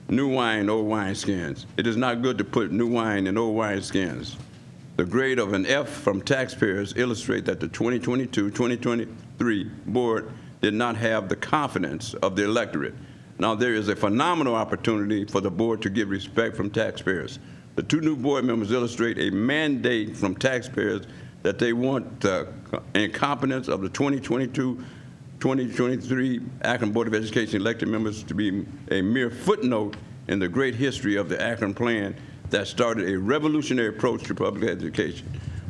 New wine, old wineskins. It is not good to put new wine in old wineskins. The grade of an F from taxpayers illustrate that the 2022-2023 board did not have the confidence of the electorate. Now, there is a phenomenal opportunity for the board to give respect from taxpayers. The 2 new board members illustrate a mandate from taxpayers that they want the incompetence of the 2022-2023 Akron Board of Education elected members to be a mere footnote in the great history of the Akron Plan that started a revolutionary approach to public education.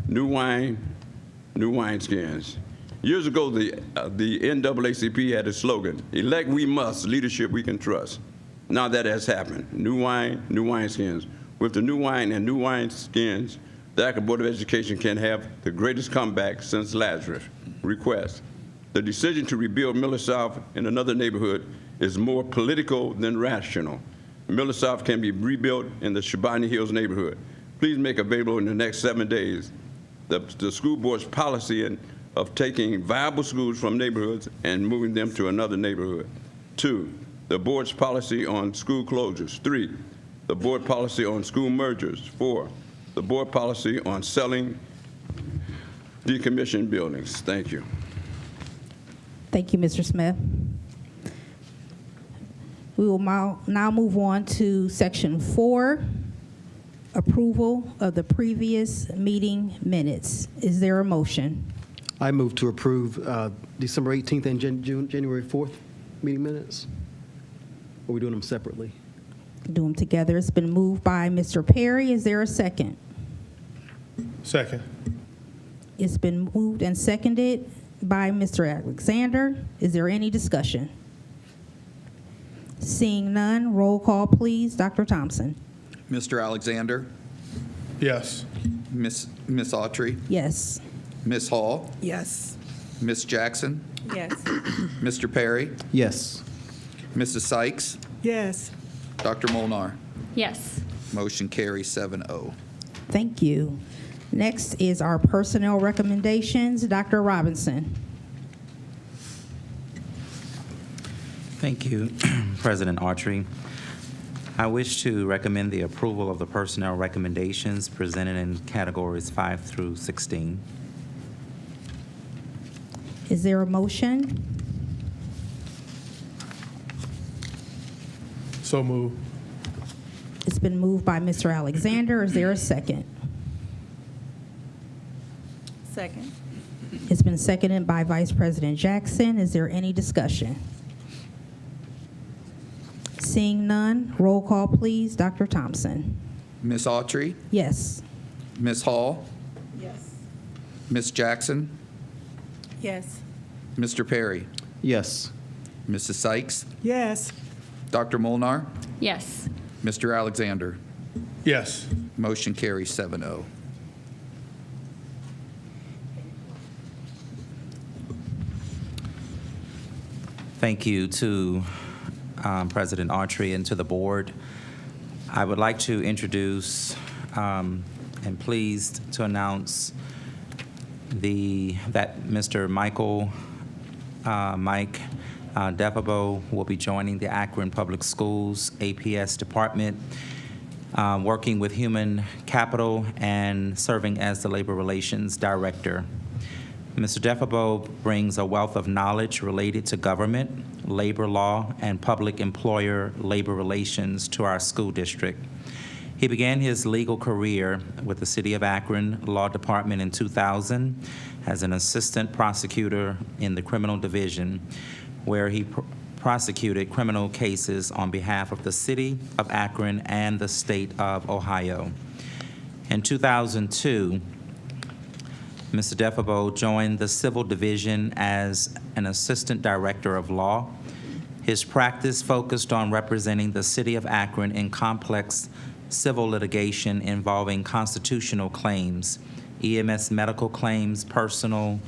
New wine, new wineskins. Years ago, the NAACP had a slogan, elect we must, leadership we can trust. Now that has happened. New wine, new wineskins. With the new wine and new wineskins, the Akron Board of Education can have the greatest comeback since Lazarus. Request. The decision to rebuild Miller South in another neighborhood is more political than rational. Miller South can be rebuilt in the Shabani Hills neighborhood. Please make available in the next 7 days the school board's policy of taking viable schools from neighborhoods and moving them to another neighborhood. 2, the board's policy on school closures. 3, the board policy on school mergers. 4, the board policy on selling decommissioned buildings. Thank you. Thank you, Mr. Smith. We will now move on to section 4, approval of the previous meeting minutes. Is there a motion? I move to approve December 18th and January 4th meeting minutes. Or are we doing them separately? Do them together. It's been moved by Mr. Perry. Is there a second? Second. It's been moved and seconded by Mr. Alexander. Is there any discussion? Seeing none, roll call, please. Dr. Thompson. Mr. Alexander, Yes. Miss Autry, Yes. Miss Hall, Yes. Miss Jackson, Yes. Mr. Perry, Yes. Mrs. Sykes, Yes. Dr. Molnar. Yes. Motion carries 7-0. Thank you. Next is our personnel recommendations. Dr. Robinson. Thank you, President Autry. I wish to recommend the approval of the personnel recommendations presented in categories 5 through 16. Is there a motion? So move. It's been moved by Mr. Alexander. Is there a second? Second. It's been seconded by Vice President Jackson. Is there any discussion? Seeing none, roll call, please. Dr. Thompson. Miss Autry, Yes. Miss Hall, Yes. Miss Jackson, Yes. Mr. Perry, Yes. Mrs. Sykes, Yes. Dr. Molnar, Yes. Mr. Alexander. Yes. Motion carries 7-0. Thank you to President Autry and to the board. I would like to introduce and pleased to announce that Mr. Mike Defabo will be joining the Akron Public Schools APS department, working with human capital and serving as the labor relations director. Mr. Defabo brings a wealth of knowledge related to government, labor law, and public employer labor relations to our school district. He began his legal career with the City of Akron Law Department in 2000 as an assistant prosecutor in the criminal division, where he prosecuted criminal cases on behalf of the City of Akron and the State of Ohio. In 2002, Mr. Defabo joined the Civil Division as an Assistant Director of Law. His practice focused on representing the City of Akron in complex civil litigation involving constitutional claims, EMS medical claims, personal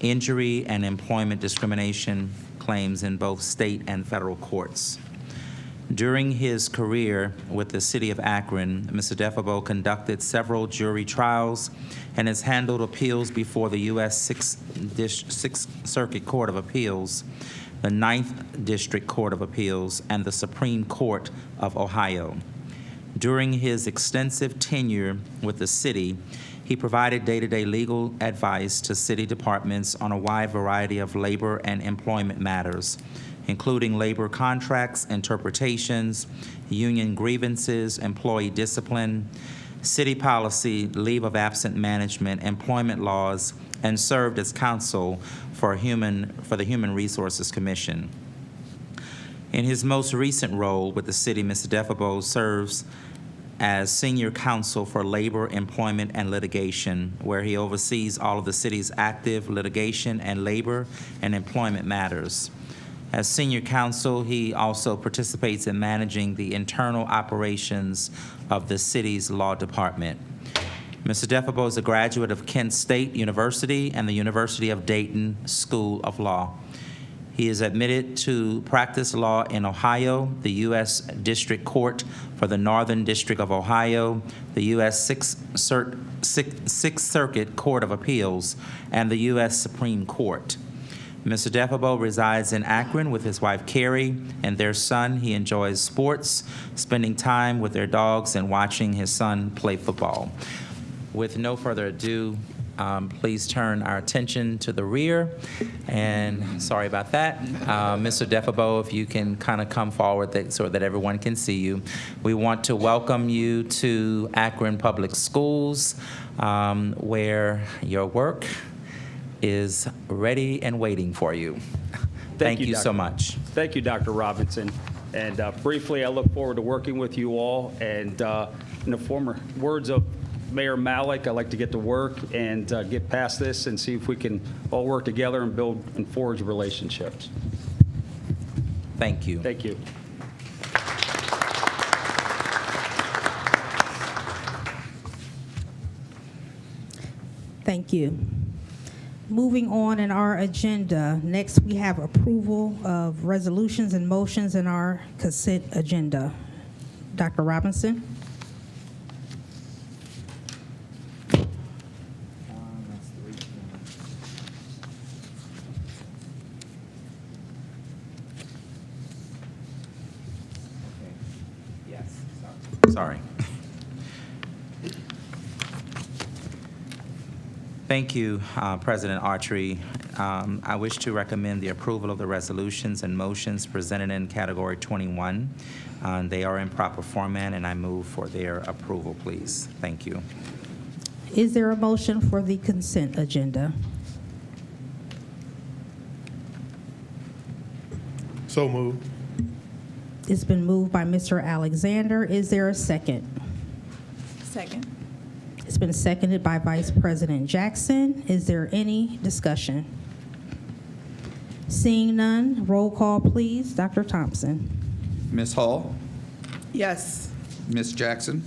injury, and employment discrimination claims in both state and federal courts. During his career with the City of Akron, Mr. Defabo conducted several jury trials and has handled appeals before the U.S. Sixth Circuit Court of Appeals, the Ninth District Court of Appeals, and the Supreme Court of Ohio. During his extensive tenure with the city, he provided day-to-day legal advice to city departments on a wide variety of labor and employment matters, including labor contracts, interpretations, union grievances, employee discipline, city policy, leave of absence management, employment laws, and served as counsel for the Human Resources Commission. In his most recent role with the city, Mr. Defabo serves as senior counsel for labor, employment, and litigation, where he oversees all of the city's active litigation and labor and employment matters. As senior counsel, he also participates in managing the internal operations of the city's law department. Mr. Defabo is a graduate of Kent State University and the University of Dayton School of Law. He is admitted to practice law in Ohio, the U.S. District Court for the Northern District of Ohio, the U.S. Sixth Circuit Court of Appeals, and the U.S. Supreme Court. Mr. Defabo resides in Akron with his wife, Carrie, and their son. He enjoys sports, spending time with their dogs, and watching his son play football. With no further ado, please turn our attention to the rear. And sorry about that. Mr. Defabo, if you can kind of come forward so that everyone can see you. We want to welcome you to Akron Public Schools, where your work is ready and waiting for you. Thank you so much. Thank you, Dr. Robinson. And briefly, I look forward to working with you all. And in the former words of Mayor Malik, I'd like to get to work and get past this and see if we can all work together and build and forge relationships. Thank you. Thank you. Thank you. Moving on in our agenda, next we have approval of resolutions and motions in our consent agenda. Dr. Robinson. Sorry. Thank you, President Autry. I wish to recommend the approval of the resolutions and motions presented in Category 21. They are in proper format, and I move for their approval, please. Thank you. Is there a motion for the consent agenda? So moved. It's been moved by Mr. Alexander. Is there a second? Second. It's been seconded by Vice President Jackson. Is there any discussion? Seeing none, roll call, please. Dr. Thompson. Ms. Hall? Yes. Ms. Jackson?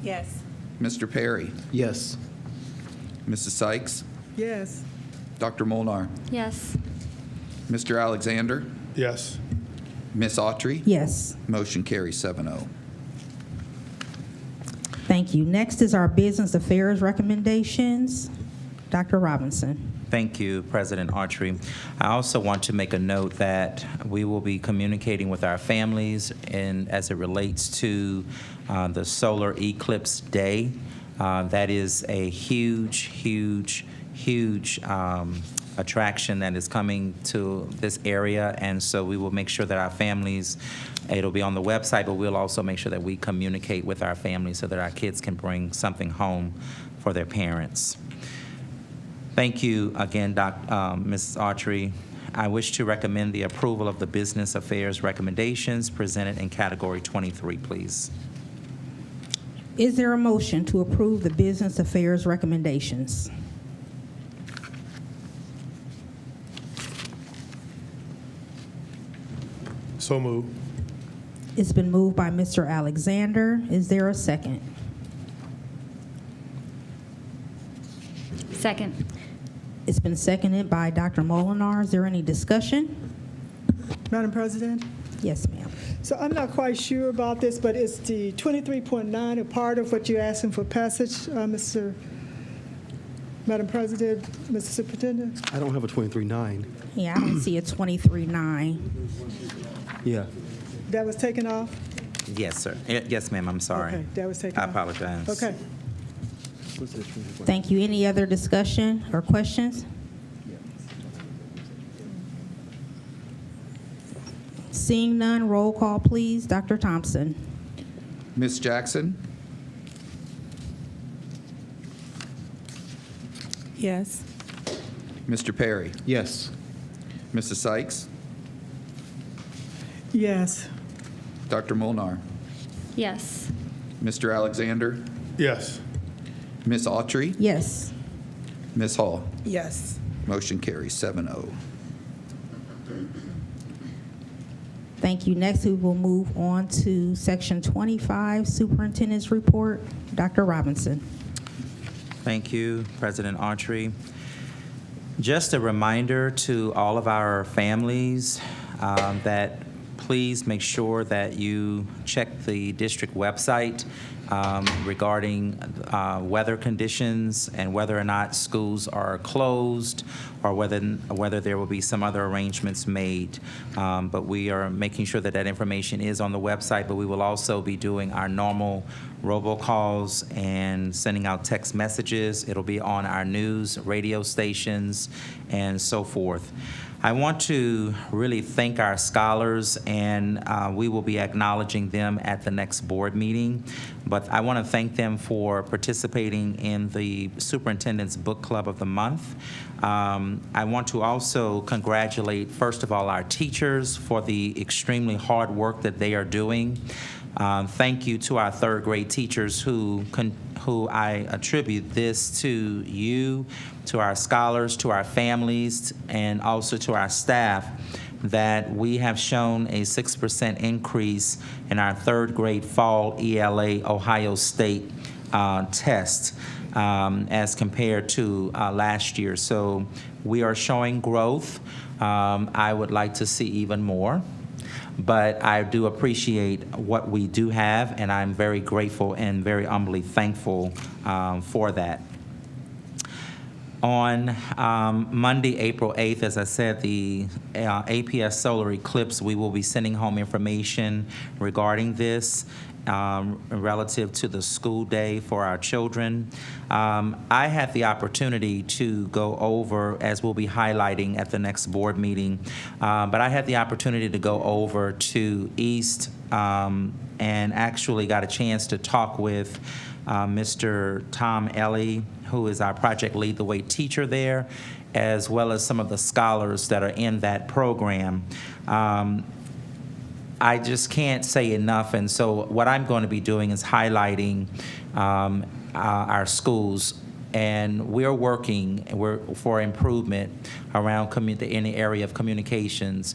Yes. Mr. Perry? Yes. Mrs. Sykes? Yes. Dr. Molnar? Yes. Mr. Alexander? Yes. Ms. Autry? Yes. Motion carries 7-0. Thank you. Next is our business affairs recommendations. Dr. Robinson. Thank you, President Archery. I also want to make a note that we will be communicating with our families as it relates to the solar eclipse day. That is a huge attraction that is coming to this area, and so we will make sure that our families, it'll be on the website, but we'll also make sure that we communicate with our families so that our kids can bring something home for their parents. Thank you again, Mrs. Autry. I wish to recommend the approval of the business affairs recommendations presented in category 23, please. Is there a motion to approve the business affairs recommendations? So moved. It's been moved by Mr. Alexander. Is there a second? Second. It's been seconded by Dr. Molinar. Is there any discussion? Madam President? Yes, ma'am. So I'm not quite sure about this, but is the 23.9 a part of what you're asking for passage, Madam President, Mr. Superintendent? I don't have a 23.9. Yeah, I don't see a 23.9. Yeah. That was taken off? Yes, sir. Yes, ma'am, I'm sorry. Okay, that was taken I off. apologize. Okay. Thank you. Any other discussion or questions? Seeing none, roll call, please. Dr. Thompson. Ms. Jackson? Yes. Mr. Perry? Yes. Mrs. Sykes? Yes. Dr. Molnar? Yes. Mr. Alexander? Yes. Ms. Autry? Yes. Ms. Hall? Yes. Motion carries 7-0. Thank you. Next, we will move on to Section 25, Superintendent's Report. Dr. Robinson. Thank you, President Autry. Just a reminder to all of our families that please make sure that you check the district website regarding weather conditions and whether or not schools are closed or whether there will be some other arrangements made. But we are making sure that that information is on the website, but we will also be doing our normal robocalls and sending out text messages. It'll be on our news, radio stations, and so forth. I want to really thank our scholars, and we will be acknowledging them at the next board meeting. But I want to thank them for participating in the Superintendent's Book Club of the Month. I want to also congratulate, first of all, our teachers for the extremely hard work that they are doing. Thank you to our third grade teachers who I attribute this to you, to our scholars, to our families, and also to our staff, that we have shown a 6% increase in our third grade fall ELA Ohio State test as compared to last year. So we are showing growth. I would like to see even more. But I do appreciate what we do have, and I'm very grateful and very humbly thankful for that. On Monday, April 8th, as I said, the APS solar eclipse, we will be sending home information regarding this relative to the school day for our children. I had the opportunity to go over, as we'll be highlighting at the next board meeting, but I had the opportunity to go over to East and actually got a chance to talk with Mr. Tom Ellie, who is our Project Lead the Way teacher there, as well as some of the scholars that are in that program. I just can't say enough, and so what I'm going to be doing is highlighting our schools, and we're working for improvement around in the area of communications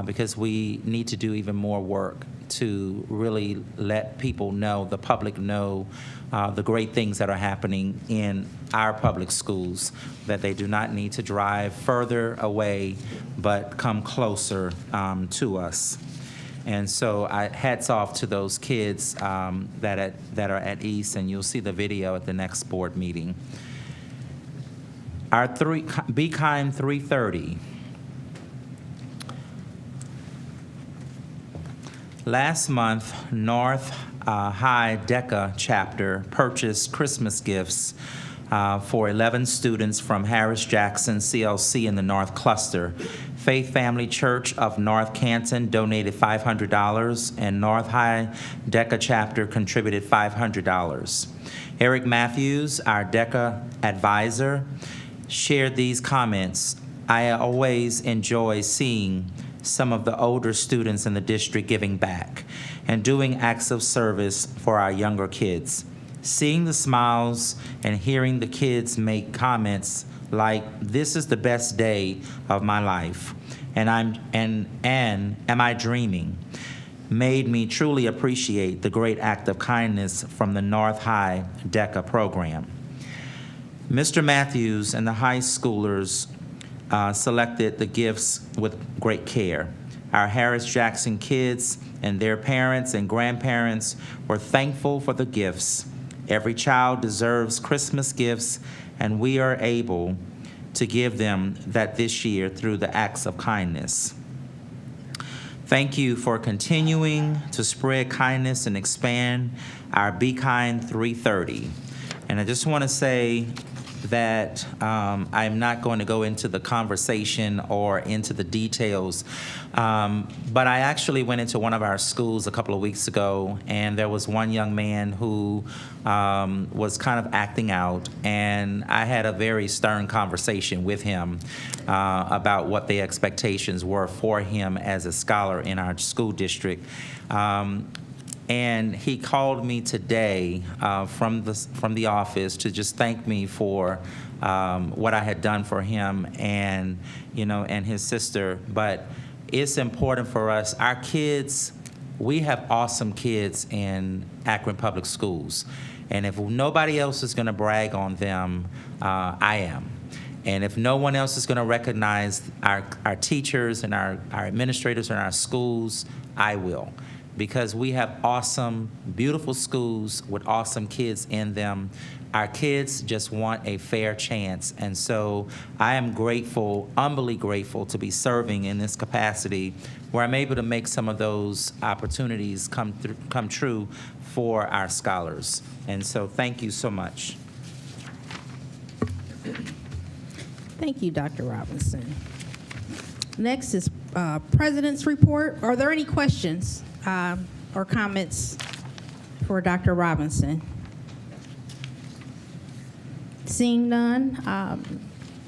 because we need to do even more work to really let people know, the public know, the great things that are happening in our public schools, that they do not need to drive further away, but come closer to us. And so hats off to those kids that are at East, and you'll see the video at the next board meeting. Our Be Kind 330. Last month, North High DECA chapter purchased Christmas gifts for 11 students from Harris Jackson CLC in the North Cluster. Faith Family Church of North Canton donated $500, and North High DECA chapter contributed $500. Eric Matthews, our DECA advisor, shared these comments. I always enjoy seeing some of the older students in the district giving back and doing acts of service for our younger kids. Seeing the smiles and hearing the kids make comments like, "This is the best day of my life," and am I dreaming, made me truly appreciate the great act of kindness from the North High DECA program. Mr. Matthews and the high schoolers selected the gifts with great care. Our Harris Jackson kids and their parents and grandparents were thankful for the gifts. Every child deserves Christmas gifts, and we are able to give them that this year through the acts of kindness. Thank you for continuing to spread kindness and expand our Be Kind 330. And I just want to say that I'm not going to go into the conversation or into the details, but I actually went into one of our schools a couple of weeks ago, and there was one young man who was kind of acting out, and I had a very stern conversation with him about what the expectations were for him as a scholar in our school district. And he called me today from the office to just thank me for what I had done for him and his sister. But it's important for us. Our kids, we have awesome kids in Akron Public Schools, and if nobody else is going to brag on them, I am. And if no one else is going to recognize our teachers and our administrators in our schools, I will. Because we have awesome, beautiful schools with awesome kids in them. Our kids just want a fair chance. And so I am grateful, humbly grateful to be serving in this capacity where I'm able to make some of those opportunities come true for our scholars. And so thank you so much. Thank you, Dr. Robinson. Next is President's Report. Are there any questions or comments for Dr. Robinson? Seeing none,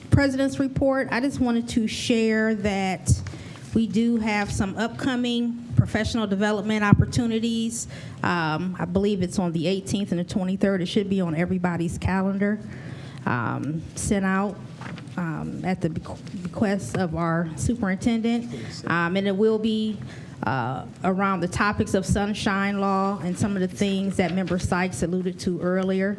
President's Report, I just wanted to share that we do have some upcoming professional development opportunities. I believe it's on the 18th and the 23rd. It should be on everybody's calendar. Sent out at the bequest of our superintendent, and it will be around the topics of sunshine law and some of the things that Member Sykes alluded to earlier.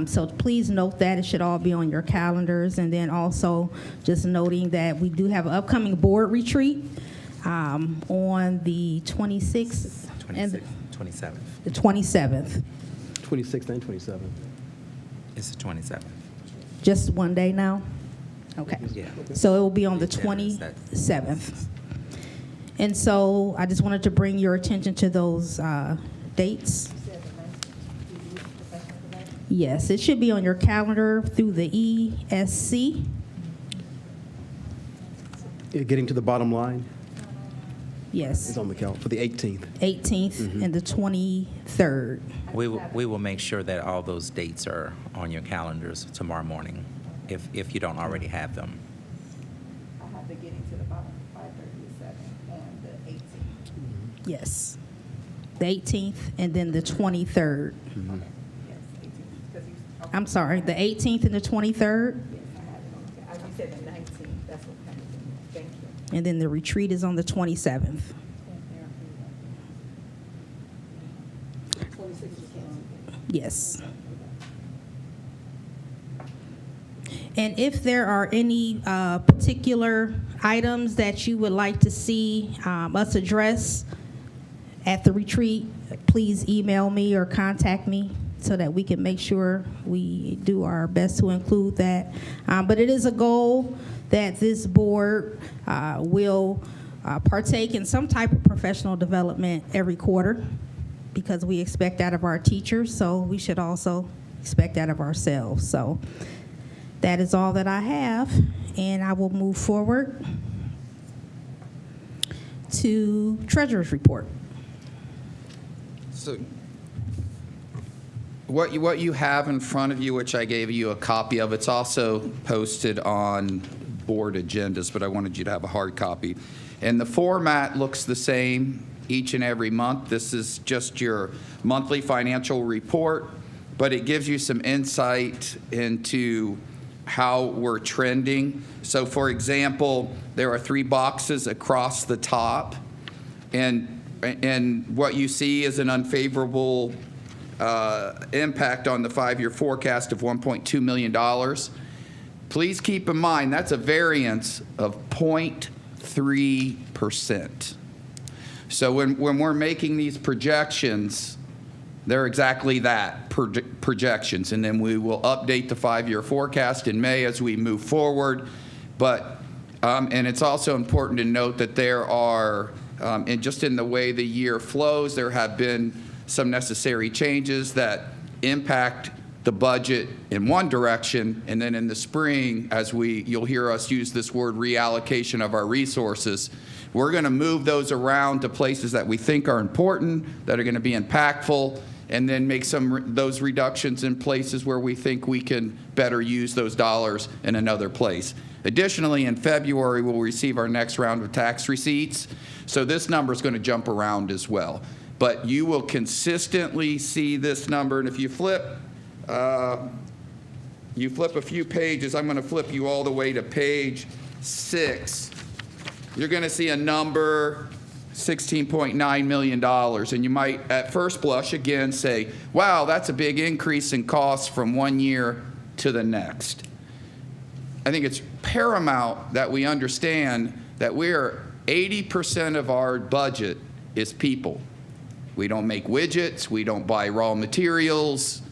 So please note that. It should all be on your calendars. And then also just noting that we do have an upcoming board retreat on the 26th and 27th. the 27th. 26th and 27th. It's the 27th. Just one day now? Okay. Yeah. So it will be on the Yeah, 27th. And so I just wanted to bring your attention to those dates. Yes, it should be on your calendar through the ESC. Getting to the bottom line Yes, is on the calendar for the 18th. 18th and the 23rd. We will make sure that all those dates are on your calendars tomorrow morning, if you don't already have them. I have the getting to the bottom, 5:37 and the 18th. Yes, the 18th and then the 23rd. Yes, 18th. I'm sorry, the 18th and the 23rd, Yes, I have it on. As you said, the 19th. That's what comes in. Thank you. and then the retreat is on the 27th. Yes. And if there are any particular items that you would like to see us address at the retreat, please email me or contact me so that we can make sure we do our best to include that. But it is a goal that this board will partake in some type of professional development every quarter, because we expect that of our teachers, so we should also expect that of ourselves. So that is all that I have, and I will move forward to Treasurer's Report. So what you have in front of you, which I gave you a copy of, it's also posted on board agendas, but I wanted you to have a hard copy. And the format looks the same each and every month. This is just your monthly financial report, but it gives you some insight into how we're trending. So for example, there are 3 boxes across the top, and what you see is an unfavorable impact on the 5-year forecast of $1.2 million. Please keep in mind that's a variance of 0.3%. So when we're making these projections, they're exactly that, projections. And then we will update the 5-year forecast in May as we move forward. But, and it's also important to note that there are, and just in the way the year flows, there have been some necessary changes that impact the budget in one direction, and then in the spring, as you'll hear us use this word reallocation of our resources, we're going to move those around to places that we think are important, that are going to be impactful, and then make those reductions in places where we think we can better use those dollars in another place. Additionally, in February, we'll receive our next round of tax receipts, so this number is going to jump around as well. But you will consistently see this number, and if you flip a few pages, I'm going to flip you all the way to page 6. You're going to see a number, $16.9 million. And you might, at first blush, again say, wow, that's a big increase in costs from one year to the next. I think it's paramount that we understand that 80% of our budget is people. We don't make widgets. We don't buy raw materials.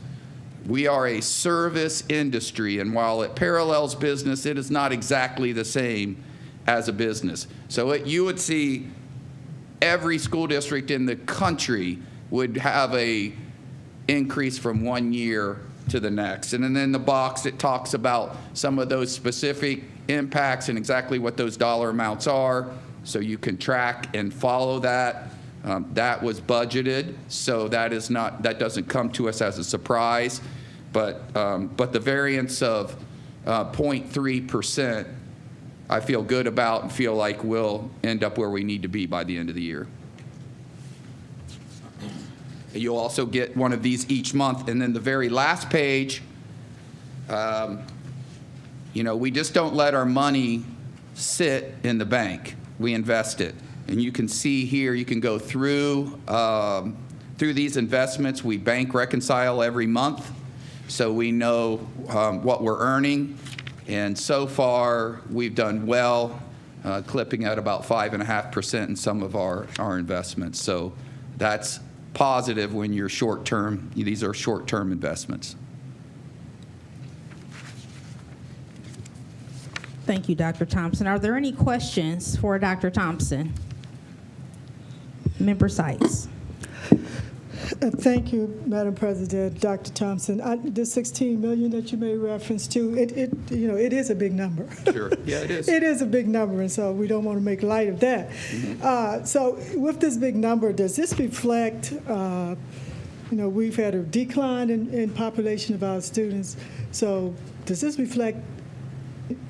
We are a service industry, and while it parallels business, it is not exactly the same as a business. So you would see every school district in the country would have a increase from one year to the next. And then in the box, it talks about some of those specific impacts and exactly what those dollar amounts are, so you can track and follow that. That was budgeted, so that doesn't come to us as a surprise. But the variance of 0.3%, I feel good about and feel like we'll end up where we need to be by the end of the year. You'll also get one of these each month. And then the very last page, we just don't let our money sit in the bank. We invest it. And you can see here, you can go through these investments. We bank reconcile every month, so we know what we're earning. And so far, we've done well, clipping at about 5.5% in some of our investments. So that's positive when you're short-term. These are short-term investments. Thank you, Dr. Thompson. Are there any questions for Dr. Thompson? Member Sykes. Thank you, Madam President. Dr. Thompson, the $16 million that you made reference to, it is a big number. Sure. Yeah, it is. It is a big number, and so we don't want to make light of that. Mm-hmm. So with this big number, does this reflect, we've had a decline in population of our students, so does this reflect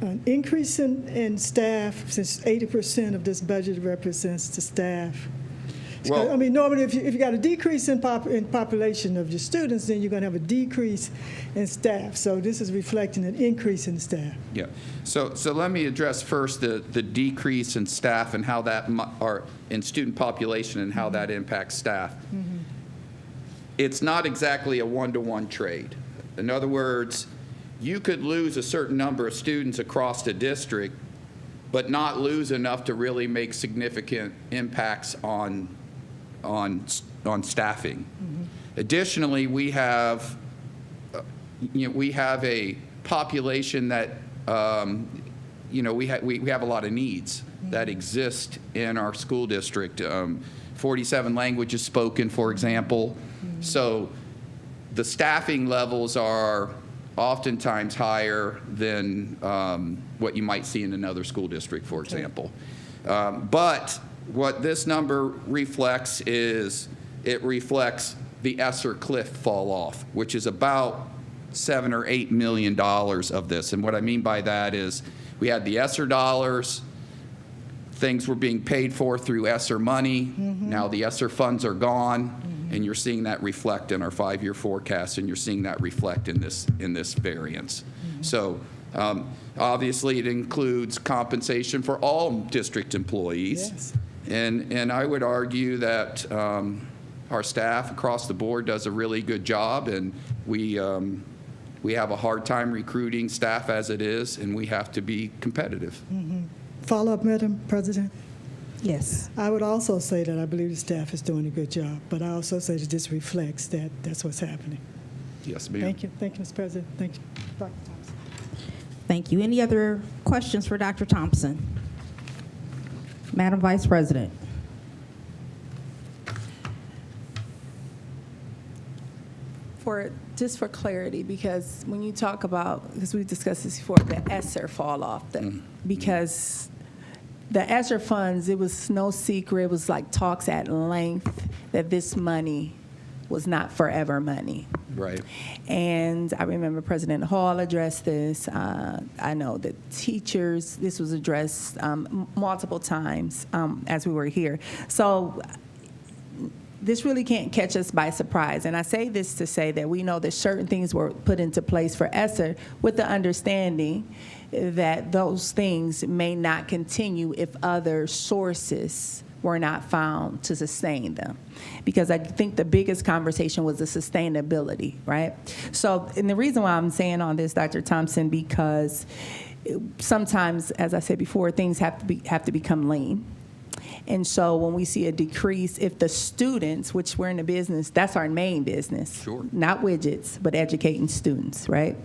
an increase in staff, since 80% of this budget represents the staff? Well, I mean, normally if you got a decrease in population of your students, then you're going to have a decrease in staff. So this is reflecting an increase in staff. Yeah. So let me address first the decrease in staff and how that, or in student population and how that impacts staff. Mm-hmm. it's not exactly a one-to-one trade. In other words, you could lose a certain number of students across the district, but not lose enough to really make significant impacts on staffing. Mm-hmm. Additionally, we have a population that we have a lot of needs that exist in our school district. 47 languages spoken, for example. Mm-hmm. So the staffing levels are oftentimes higher than what you might see in another school district, for example. But what this number reflects is it reflects the ESSER cliff fall off, which is about $7 or $8 million of this. And what I mean by that is we had the ESSER dollars, things were being paid for through ESSER money. Mm-hmm. Now the ESSER funds are gone, mm-hmm. and you're seeing that reflect in our 5-year forecast, and you're seeing that reflect in this variance. Mm-hmm. So obviously it includes compensation for all district employees. Yes. And I would argue that our staff across the board does a really good job, and we have a hard time recruiting staff as it is, and we have to be competitive. Mm-hmm. Follow-up, Madam President? Yes. I would also say that I believe the staff is doing a good job, but I also say that this reflects that that's what's happening. Yes, ma'am. Thank you. Thank you, Mr. President. Thank you, Dr. Thompson. Thank you. Any other questions for Dr. Thompson? Madam Vice President. Just for clarity, because when you talk about, because we discussed this before, the ESSER fall off, because the ESSER funds, it was no secret, it was like talks at length that this money was not forever money. Right. And I remember President Hall addressed this. I know that teachers, this was addressed multiple times as we were here. So this really can't catch us by surprise. And I say this to say that we know that certain things were put into place for ESSER with the understanding that those things may not continue if other sources were not found to sustain them. Because I think the biggest conversation was the sustainability, right? So, and the reason why I'm saying all this, Dr. Thompson, because sometimes, as I said before, things have to become lean. And so when we see a decrease, if the students, which we're in the business, that's our main business. Sure. Not widgets, but educating students, right?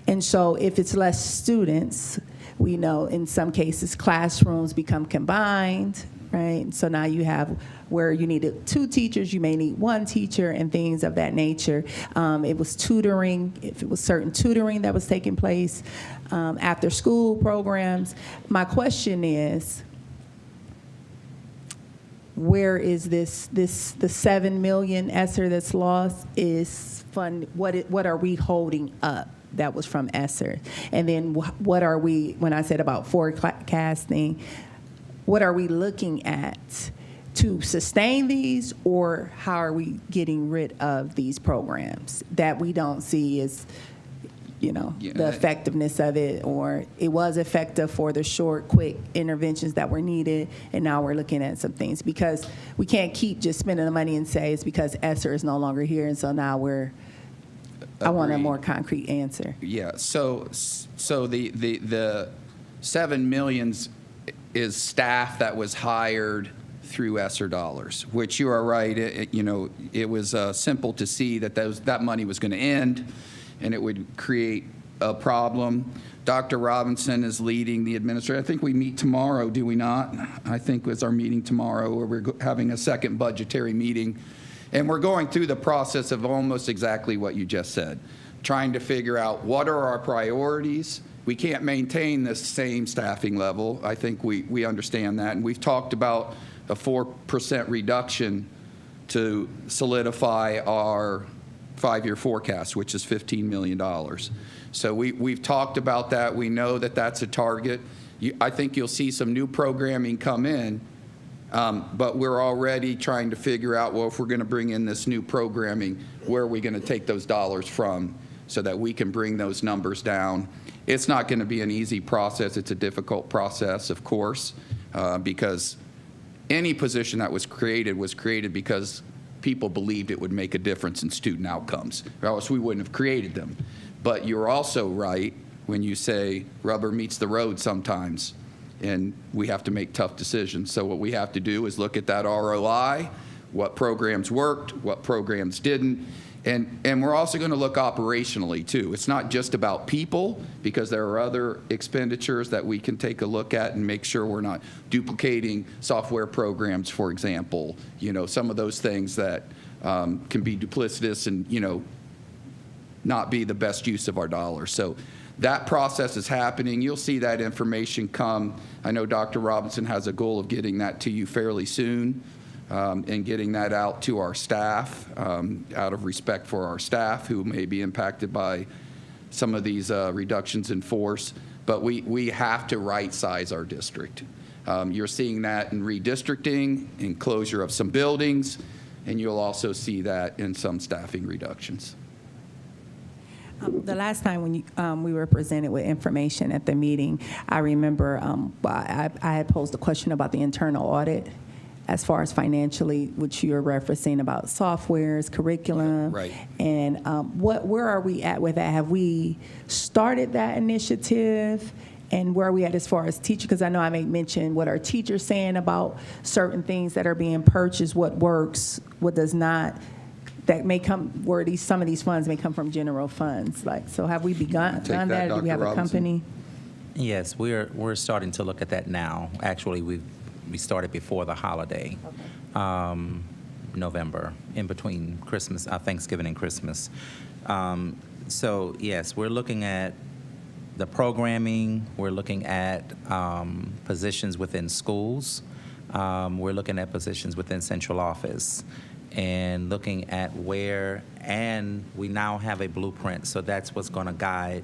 And so if it's less students, we know in some cases classrooms become combined, right? So now you have where you needed 2 teachers, you may need 1 teacher and things of that nature. It was tutoring, if it was certain tutoring that was taking place, after school programs. My question is, where is the $7 million ESSER that's lost is fund? What are we holding up that was from ESSER? And then what are we, when I said about forecasting, what are we looking at to sustain these, or how are we getting rid of these programs that we don't see as, the effectiveness of it, or it was effective for the short, quick interventions that were needed, and now we're looking at some things, because we can't keep just spending the money and say it's because ESSER is no longer here, and so now I want a more concrete answer. Yeah, so the $7 million is staff that was hired through ESSER dollars, which you are right, it was simple to see that that money was going to end, and it would create a problem. Dr. Robinson is leading the administration. I think we meet tomorrow, do we not? I think it's our meeting tomorrow, where we're having a second budgetary meeting. And we're going through the process of almost exactly what you just said, trying to figure out what are our priorities. We can't maintain the same staffing level. I think we understand that. And we've talked about a 4% reduction to solidify our 5-year forecast, which is $15 million. So we've talked about that. We know that that's a target. I think you'll see some new programming come in, but we're already trying to figure out, well, if we're going to bring in this new programming, where are we going to take those dollars from so that we can bring those numbers down? It's not going to be an easy process. It's a difficult process, of course, because any position that was created because people believed it would make a difference in student outcomes, or else we wouldn't have created them. But you're also right when you say rubber meets the road sometimes, and we have to make tough decisions. So what we have to do is look at that ROI, what programs worked, what programs didn't, and we're also going to look operationally too. It's not just about people, because there are other expenditures that we can take a look at and make sure we're not duplicating software programs, for example. Some of those things that can be duplicitous and, not be the best use of our dollars. So that process is happening. You'll see that information come. I know Dr. Robinson has a goal of getting that to you fairly soon. And getting that out to our staff, out of respect for our staff who may be impacted by some of these reductions in force. But we have to right-size our district. You're seeing that in redistricting, in closure of some buildings, and you'll also see that in some staffing reductions. The last time when we were presented with information at the meeting, I remember I had posed a question about the internal audit as far as financially, which you're referencing about softwares, curriculum. Right. And where are we at with that? Have we started that initiative? And where are we at as far as teachers? Because I know I may mention what are teachers saying about certain things that are being purchased, what works, what does not, that may come, where some of these funds may come from general funds. So have we begun done that? Do we have a company? Yes, we're starting to look at that now. Actually, we started before the holiday, November, in between Christmas, Thanksgiving and Christmas. So yes, we're looking at the programming. We're looking at positions within schools. We're looking at positions within central office, and looking at and we now have a blueprint. So that's what's going to guide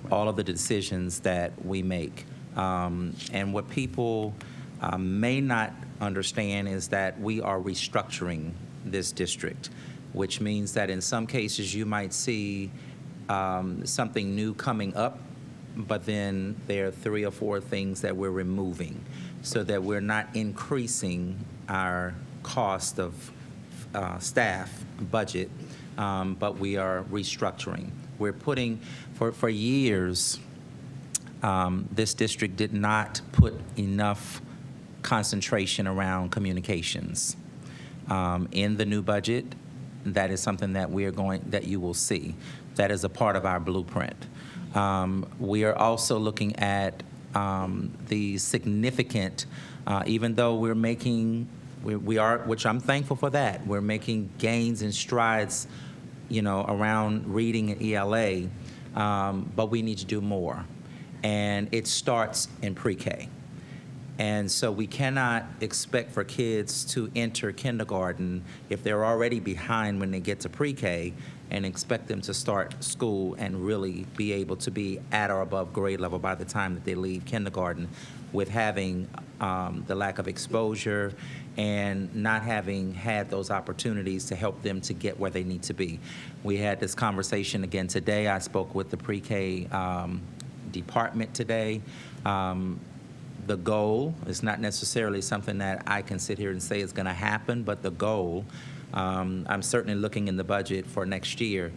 all of the decisions that we make. And what people may not understand is that we are restructuring this district, which means that in some cases you might see something new coming up, but then there are 3 or 4 things that we're removing, so that we're not increasing our cost of staff budget, but we are restructuring. We're putting, for years, this district did not put enough concentration around communications. In the new budget, that is something that that you will see. That is a part of our blueprint. We are also looking at the significant, even though we're making, we are, which I'm thankful for that, we're making gains and strides, around reading and ELA, but we need to do more. And it starts in pre-K. And so we cannot expect for kids to enter kindergarten if they're already behind when they get to pre-K, and expect them to start school and really be able to be at or above grade level by the time that they leave kindergarten, with having the lack of exposure and not having had those opportunities to help them to get where they need to be. We had this conversation again today. I spoke with the pre-K department today. The goal is not necessarily something that I can sit here and say is going to happen, but the goal, I'm certainly looking in the budget for next year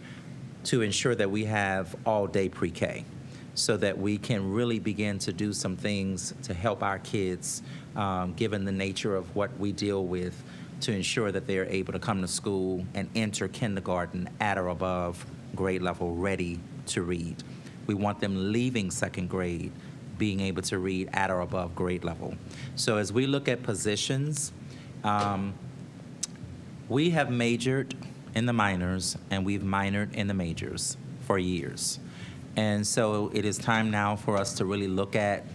to ensure that we have all-day pre-K, so that we can really begin to do some things to help our kids, given the nature of what we deal with, to ensure that they're able to come to school and enter kindergarten at or above grade level, ready to read. We want them leaving second grade being able to read at or above grade level. So as we look at positions, we have majored in the minors and we've minored in the majors for years. And so it is time now for us to really look at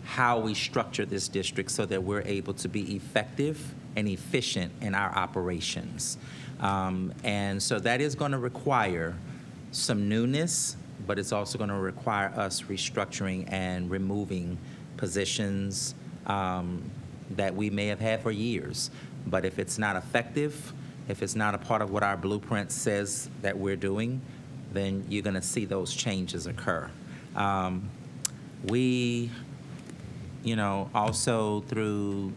how we structure this district so that we're able to be effective and efficient in our operations. And so that is going to require some newness, but it's also going to require us restructuring and removing positions that we may have had for years. But if it's not effective, if it's not a part of what our blueprint says that we're doing, then you're going to see those changes occur. We, also through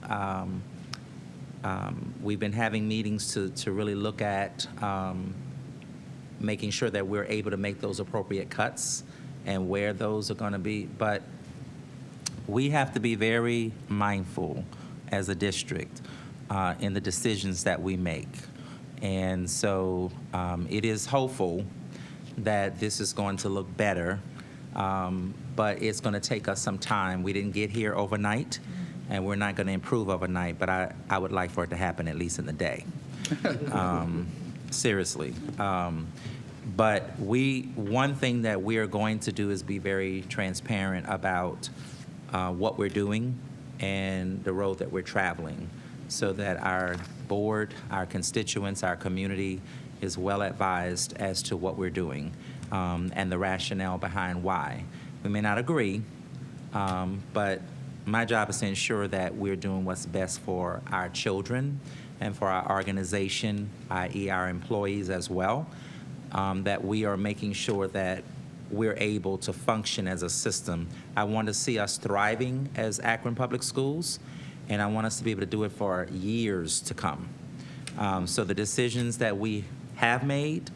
we've been having meetings to really look at making sure that we're able to make those appropriate cuts and where those are going to be. But we have to be very mindful as a district in the decisions that we make. And so it is hopeful that this is going to look better, but it's going to take us some time. We didn't get here overnight, and we're not going to improve overnight, but I would like for it to happen at least in the day. Seriously. But one thing that we are going to do is be very transparent about what we're doing and the road that we're traveling, so that our board, our constituents, our community is well advised as to what we're doing and the rationale behind why. We may not agree, but my job is to ensure that we're doing what's best for our children and for our organization, i.e. our employees as well, that we are making sure that we're able to function as a system. I want to see us thriving as Akron Public Schools, and I want us to be able to do it for years to come. So the decisions that we have made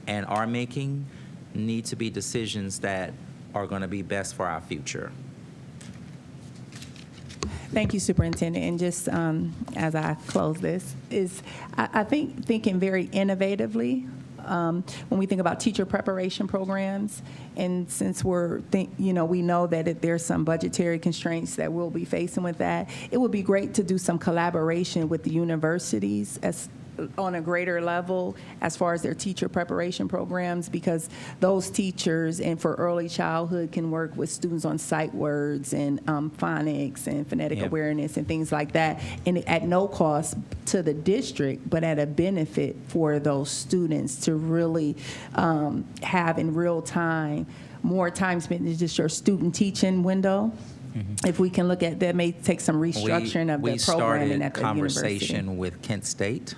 and are making need to be decisions that are going to be best for our future. Thank you, Superintendent. And just as I close this, I think thinking very innovatively when we think about teacher preparation programs, and since we know that there's some budgetary constraints that we'll be facing with that, it would be great to do some collaboration with the universities on a greater level as far as their teacher preparation programs, because those teachers and for early childhood can work with students on sight words and phonics and phonetic awareness and things like that, and at no cost to the district, but at a benefit for those students to really have in real time more time spent in just your student teaching window. If we can look at that, may take some restructuring of the programming at the university. We started conversation with Kent State,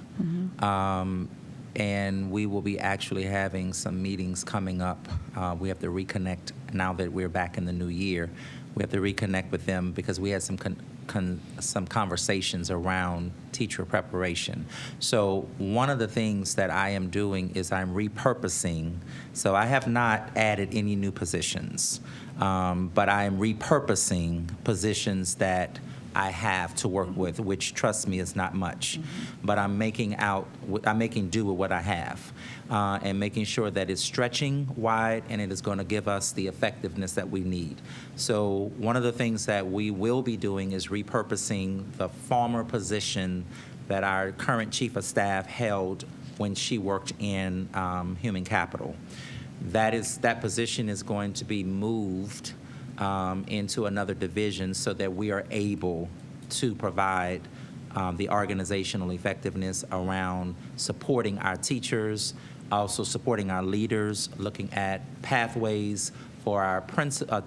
and we will be actually having some meetings coming up. We have to reconnect now that we're back in the new year. We have to reconnect with them because we had some conversations around teacher preparation. So one of the things that I am doing is I'm repurposing. So I have not added any new positions, but I am repurposing positions that I have to work with, which, trust me, is not much. But I'm making do with what I have, and making sure that it's stretching wide and it is going to give us the effectiveness that we need. So one of the things that we will be doing is repurposing the former position that our current chief of staff held when she worked in human capital. That position is going to be moved into another division so that we are able to provide the organizational effectiveness around supporting our teachers, also supporting our leaders, looking at pathways for our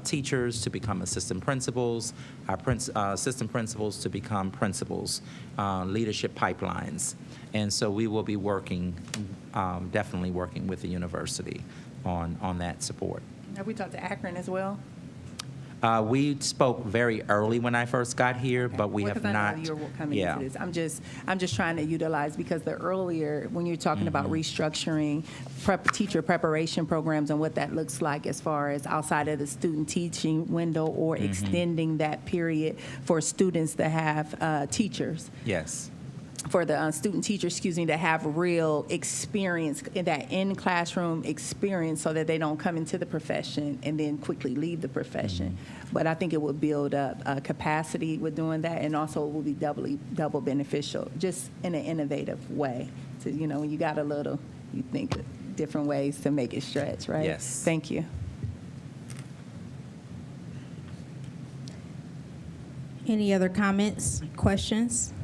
teachers to become assistant principals, our assistant principals to become principals, leadership pipelines. And so we will be working, definitely working with the university on that support. Have we talked to Akron as well? We spoke very early when I first got here, but we have not. I know you're coming into this. I'm just trying to utilize, because the earlier when you're talking about restructuring teacher preparation programs and what that looks like as far as outside of the student teaching window or extending that period for students to have teachers. Yes. For the student teachers, to have real experience, that in-classroom experience, so that they don't come into the profession and then quickly leave the profession. But I think it would build up capacity with doing that, and also it will be double beneficial, just in an innovative way. So, when you got a little, you think of different ways to make it stretch, right? Yes. Thank you. Any other comments, questions?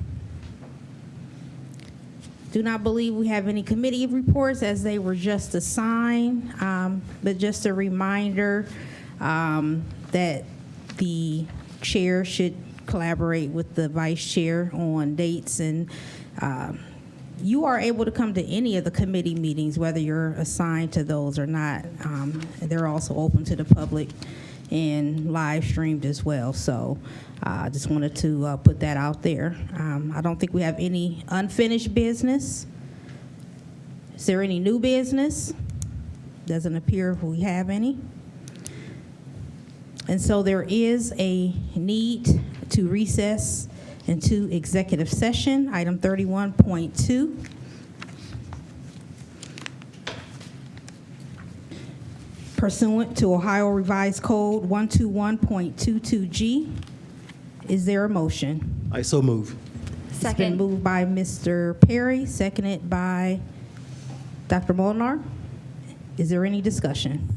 Do not believe we have any committee reports, as they were just assigned, but just a reminder that the chair should collaborate with the vice chair on dates and you are able to come to any of the committee meetings, whether you're assigned to those or not. They're also open to the public and live streamed as well. So I just wanted to put that out there. I don't think we have any unfinished business. Is there any new business? Doesn't appear we have any. And so there is a need to recess into executive session, item 31.2. Pursuant to Ohio Revised Code 121.22G. Is there a motion? I so move. It's been Second. moved by Mr. Perry, seconded by Dr. Molnar. Is there any discussion?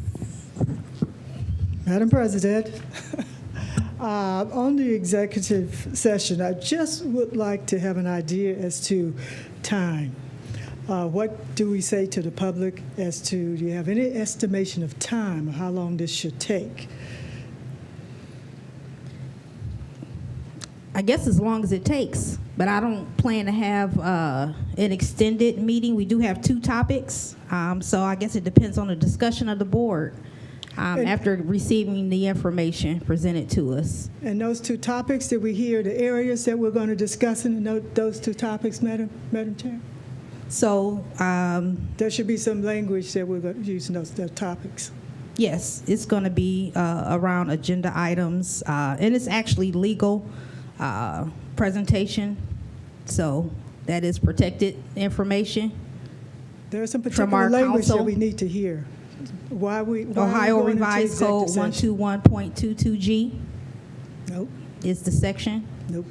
Madam President, on the executive session, I just would like to have an idea as to time. What do we say to the public as to, do you have any estimation of time of how long this should take? I guess as long as it takes, but I don't plan to have an extended meeting. We do have 2 topics, so I guess it depends on the discussion of the board after receiving the information presented to us. And those 2 topics, did we hear the areas that we're going to discuss in those 2 topics, Madam Chair? So There should be some language that we're going to use in those topics. yes, it's going to be around agenda items, and it's actually legal presentation, so that is protected information. There are some From our particular language that council. we need to hear. Why are we Ohio going into Revised Code executive session? 121.22G Nope, is the section. nope.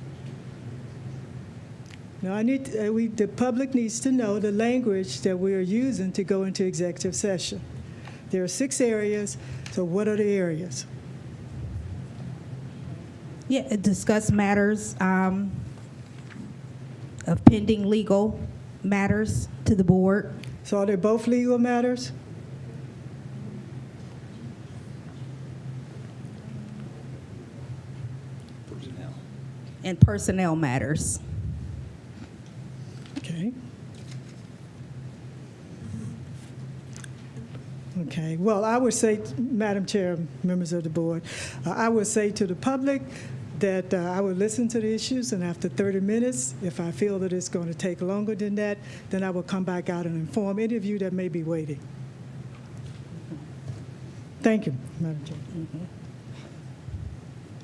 No, I need, the public needs to know the language that we are using to go into executive session. There are 6 areas, so what are the areas? Yeah, discuss matters of pending legal matters to the board. So are they both legal matters? And personnel matters. Okay. Okay, well, I would say, Madam Chair, members of the board, I would say to the public that I would listen to the issues, and after 30 minutes, if I feel that it's going to take longer than that, then I will come back out and inform any of you that may be waiting. Thank you, Madam Chair.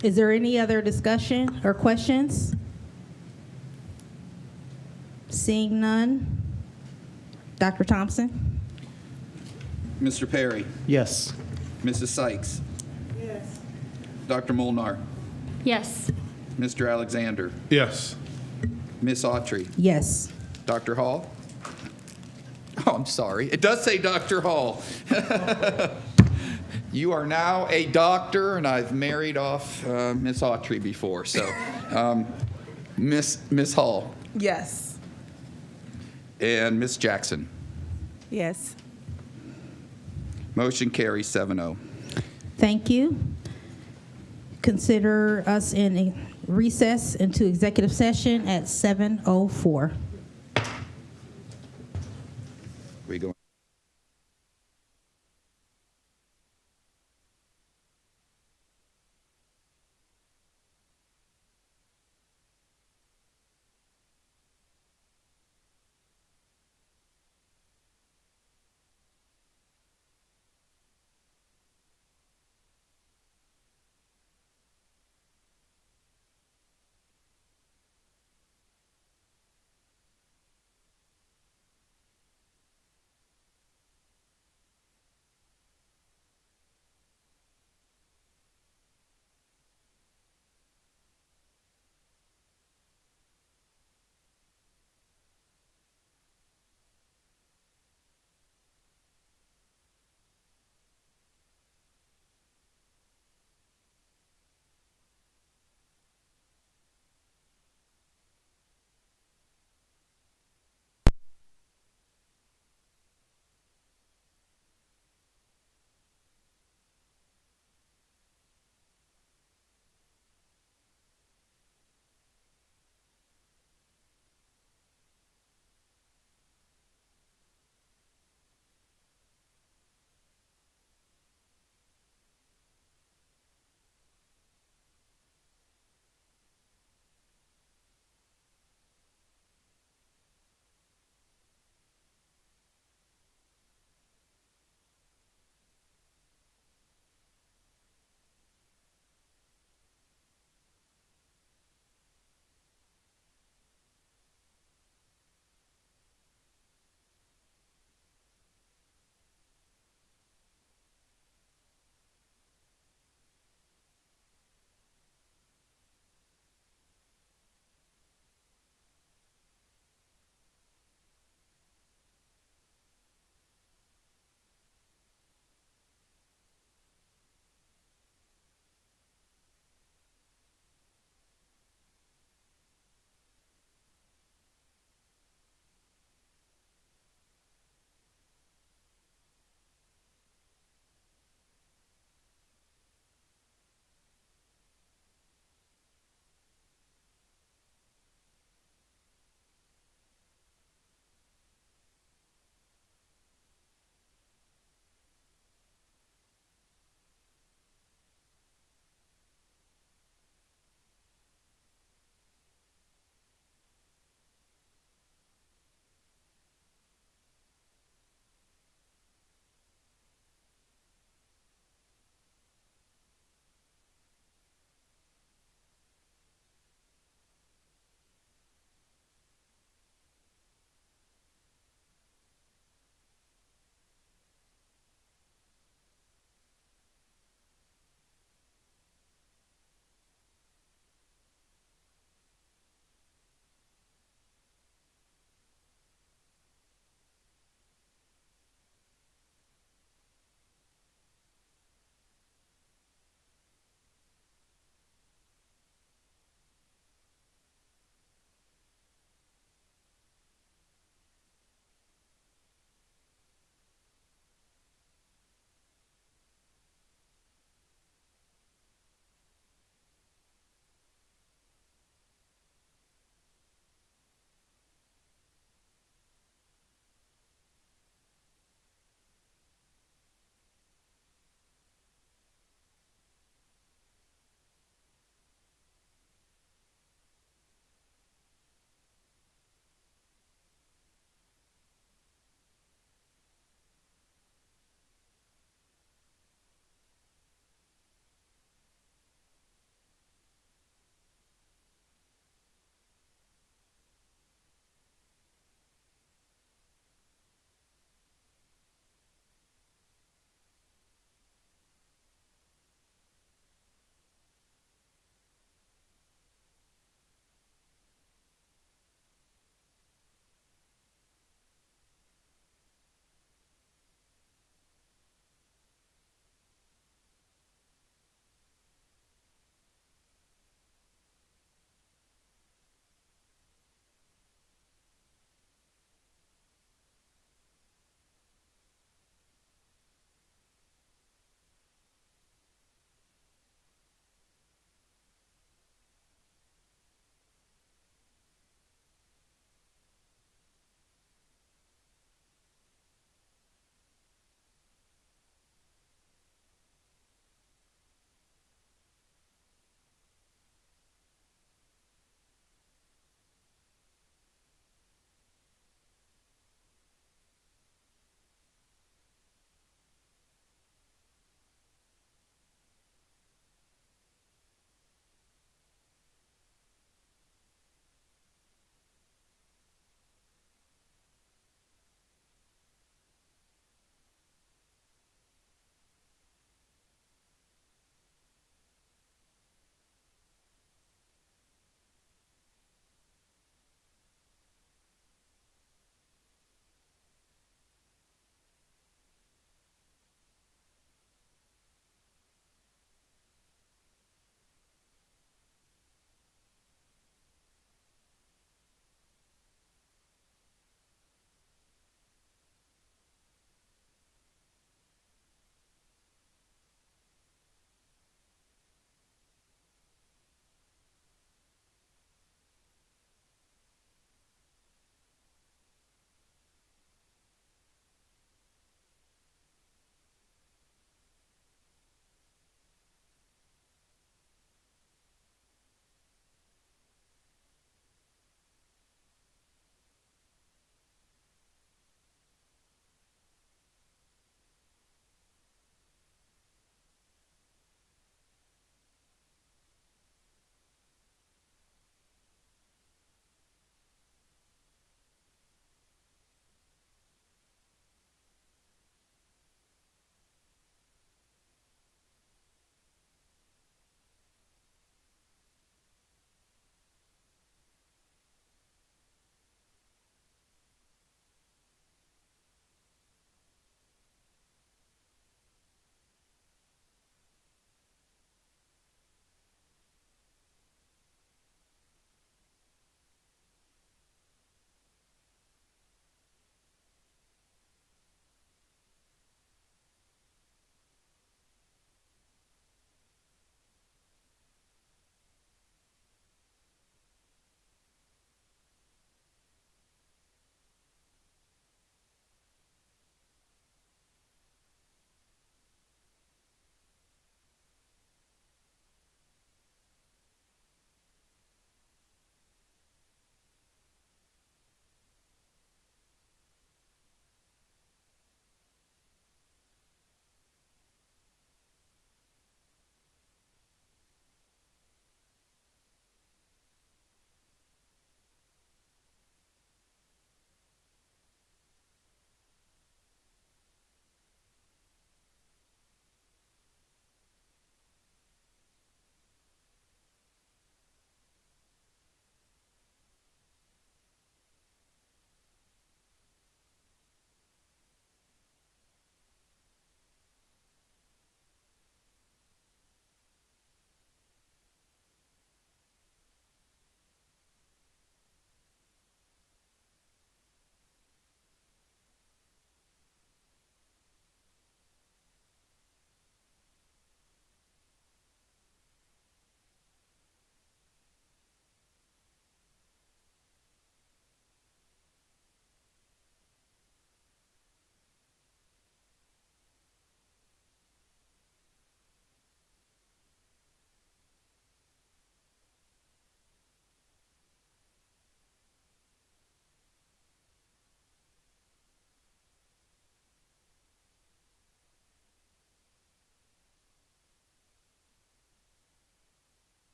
Is there any other discussion or questions? Seeing none. Dr. Thompson? Mr. Perry, Yes. Mrs. Sykes, Yes. Dr. Molnar, Yes. Mr. Alexander, Yes. Miss Autry, Yes. Dr. Hall. Oh, I'm sorry. It does say Dr. Hall. You are now a doctor, and I've married off Miss Autry before. So, Miss Hall Yes. and Miss Jackson. Yes. Motion carries 7-0. Thank you. Consider us in a recess into executive session at 7:04. We go.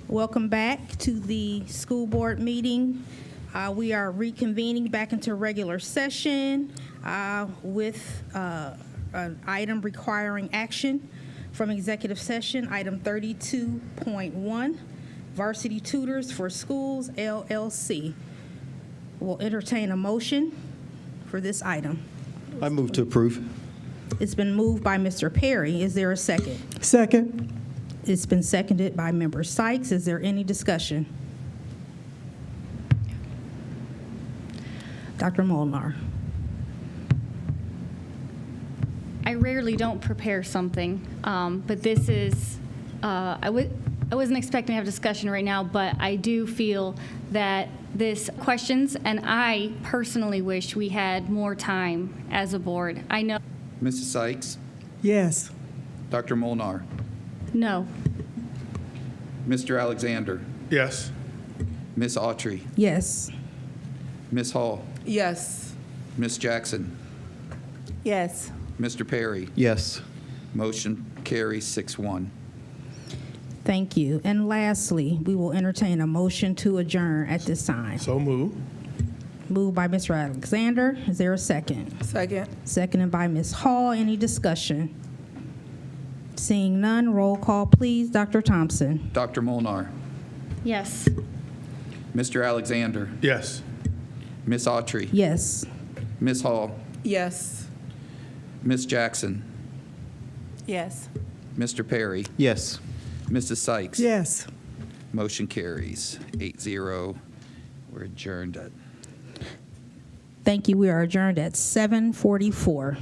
Welcome back to the school board meeting. We are reconvening back into regular session with an item requiring action from executive session, item 32.1, Varsity Tutors for Schools, LLC. We'll entertain a motion for this item. I move to approve. It's been moved by Mr. Perry. Is there a second? Second. It's been seconded by Member Sykes. Is there any discussion? Dr. Molnar. I rarely don't prepare something, but this is, I wasn't expecting to have a discussion right now, but I do feel that this questions, and I personally wish we had more time as a board. I know. Mrs. Sykes? Yes. Dr. Molnar? No. Mr. Alexander? Yes. Ms. Autry? Yes. Ms. Hall? Yes. Ms. Jackson? Yes. Mr. Perry? Yes. Motion carries 6-1. Thank you. And lastly, we will entertain a motion to adjourn at this time. So move. Moved by Mr. Alexander. Is there a second? Second. Seconded by Ms. Hall. Any discussion? Seeing none, roll call, please. Dr. Thompson. Dr. Molnar? Yes. Mr. Alexander? Yes. Ms. Autry? Yes. Ms. Hall? Yes. Ms. Jackson? Yes. Mr. Perry? Yes. Mrs. Sykes? Yes. Motion carries 8-0. We're adjourned at Thank you. We are adjourned at 7:44.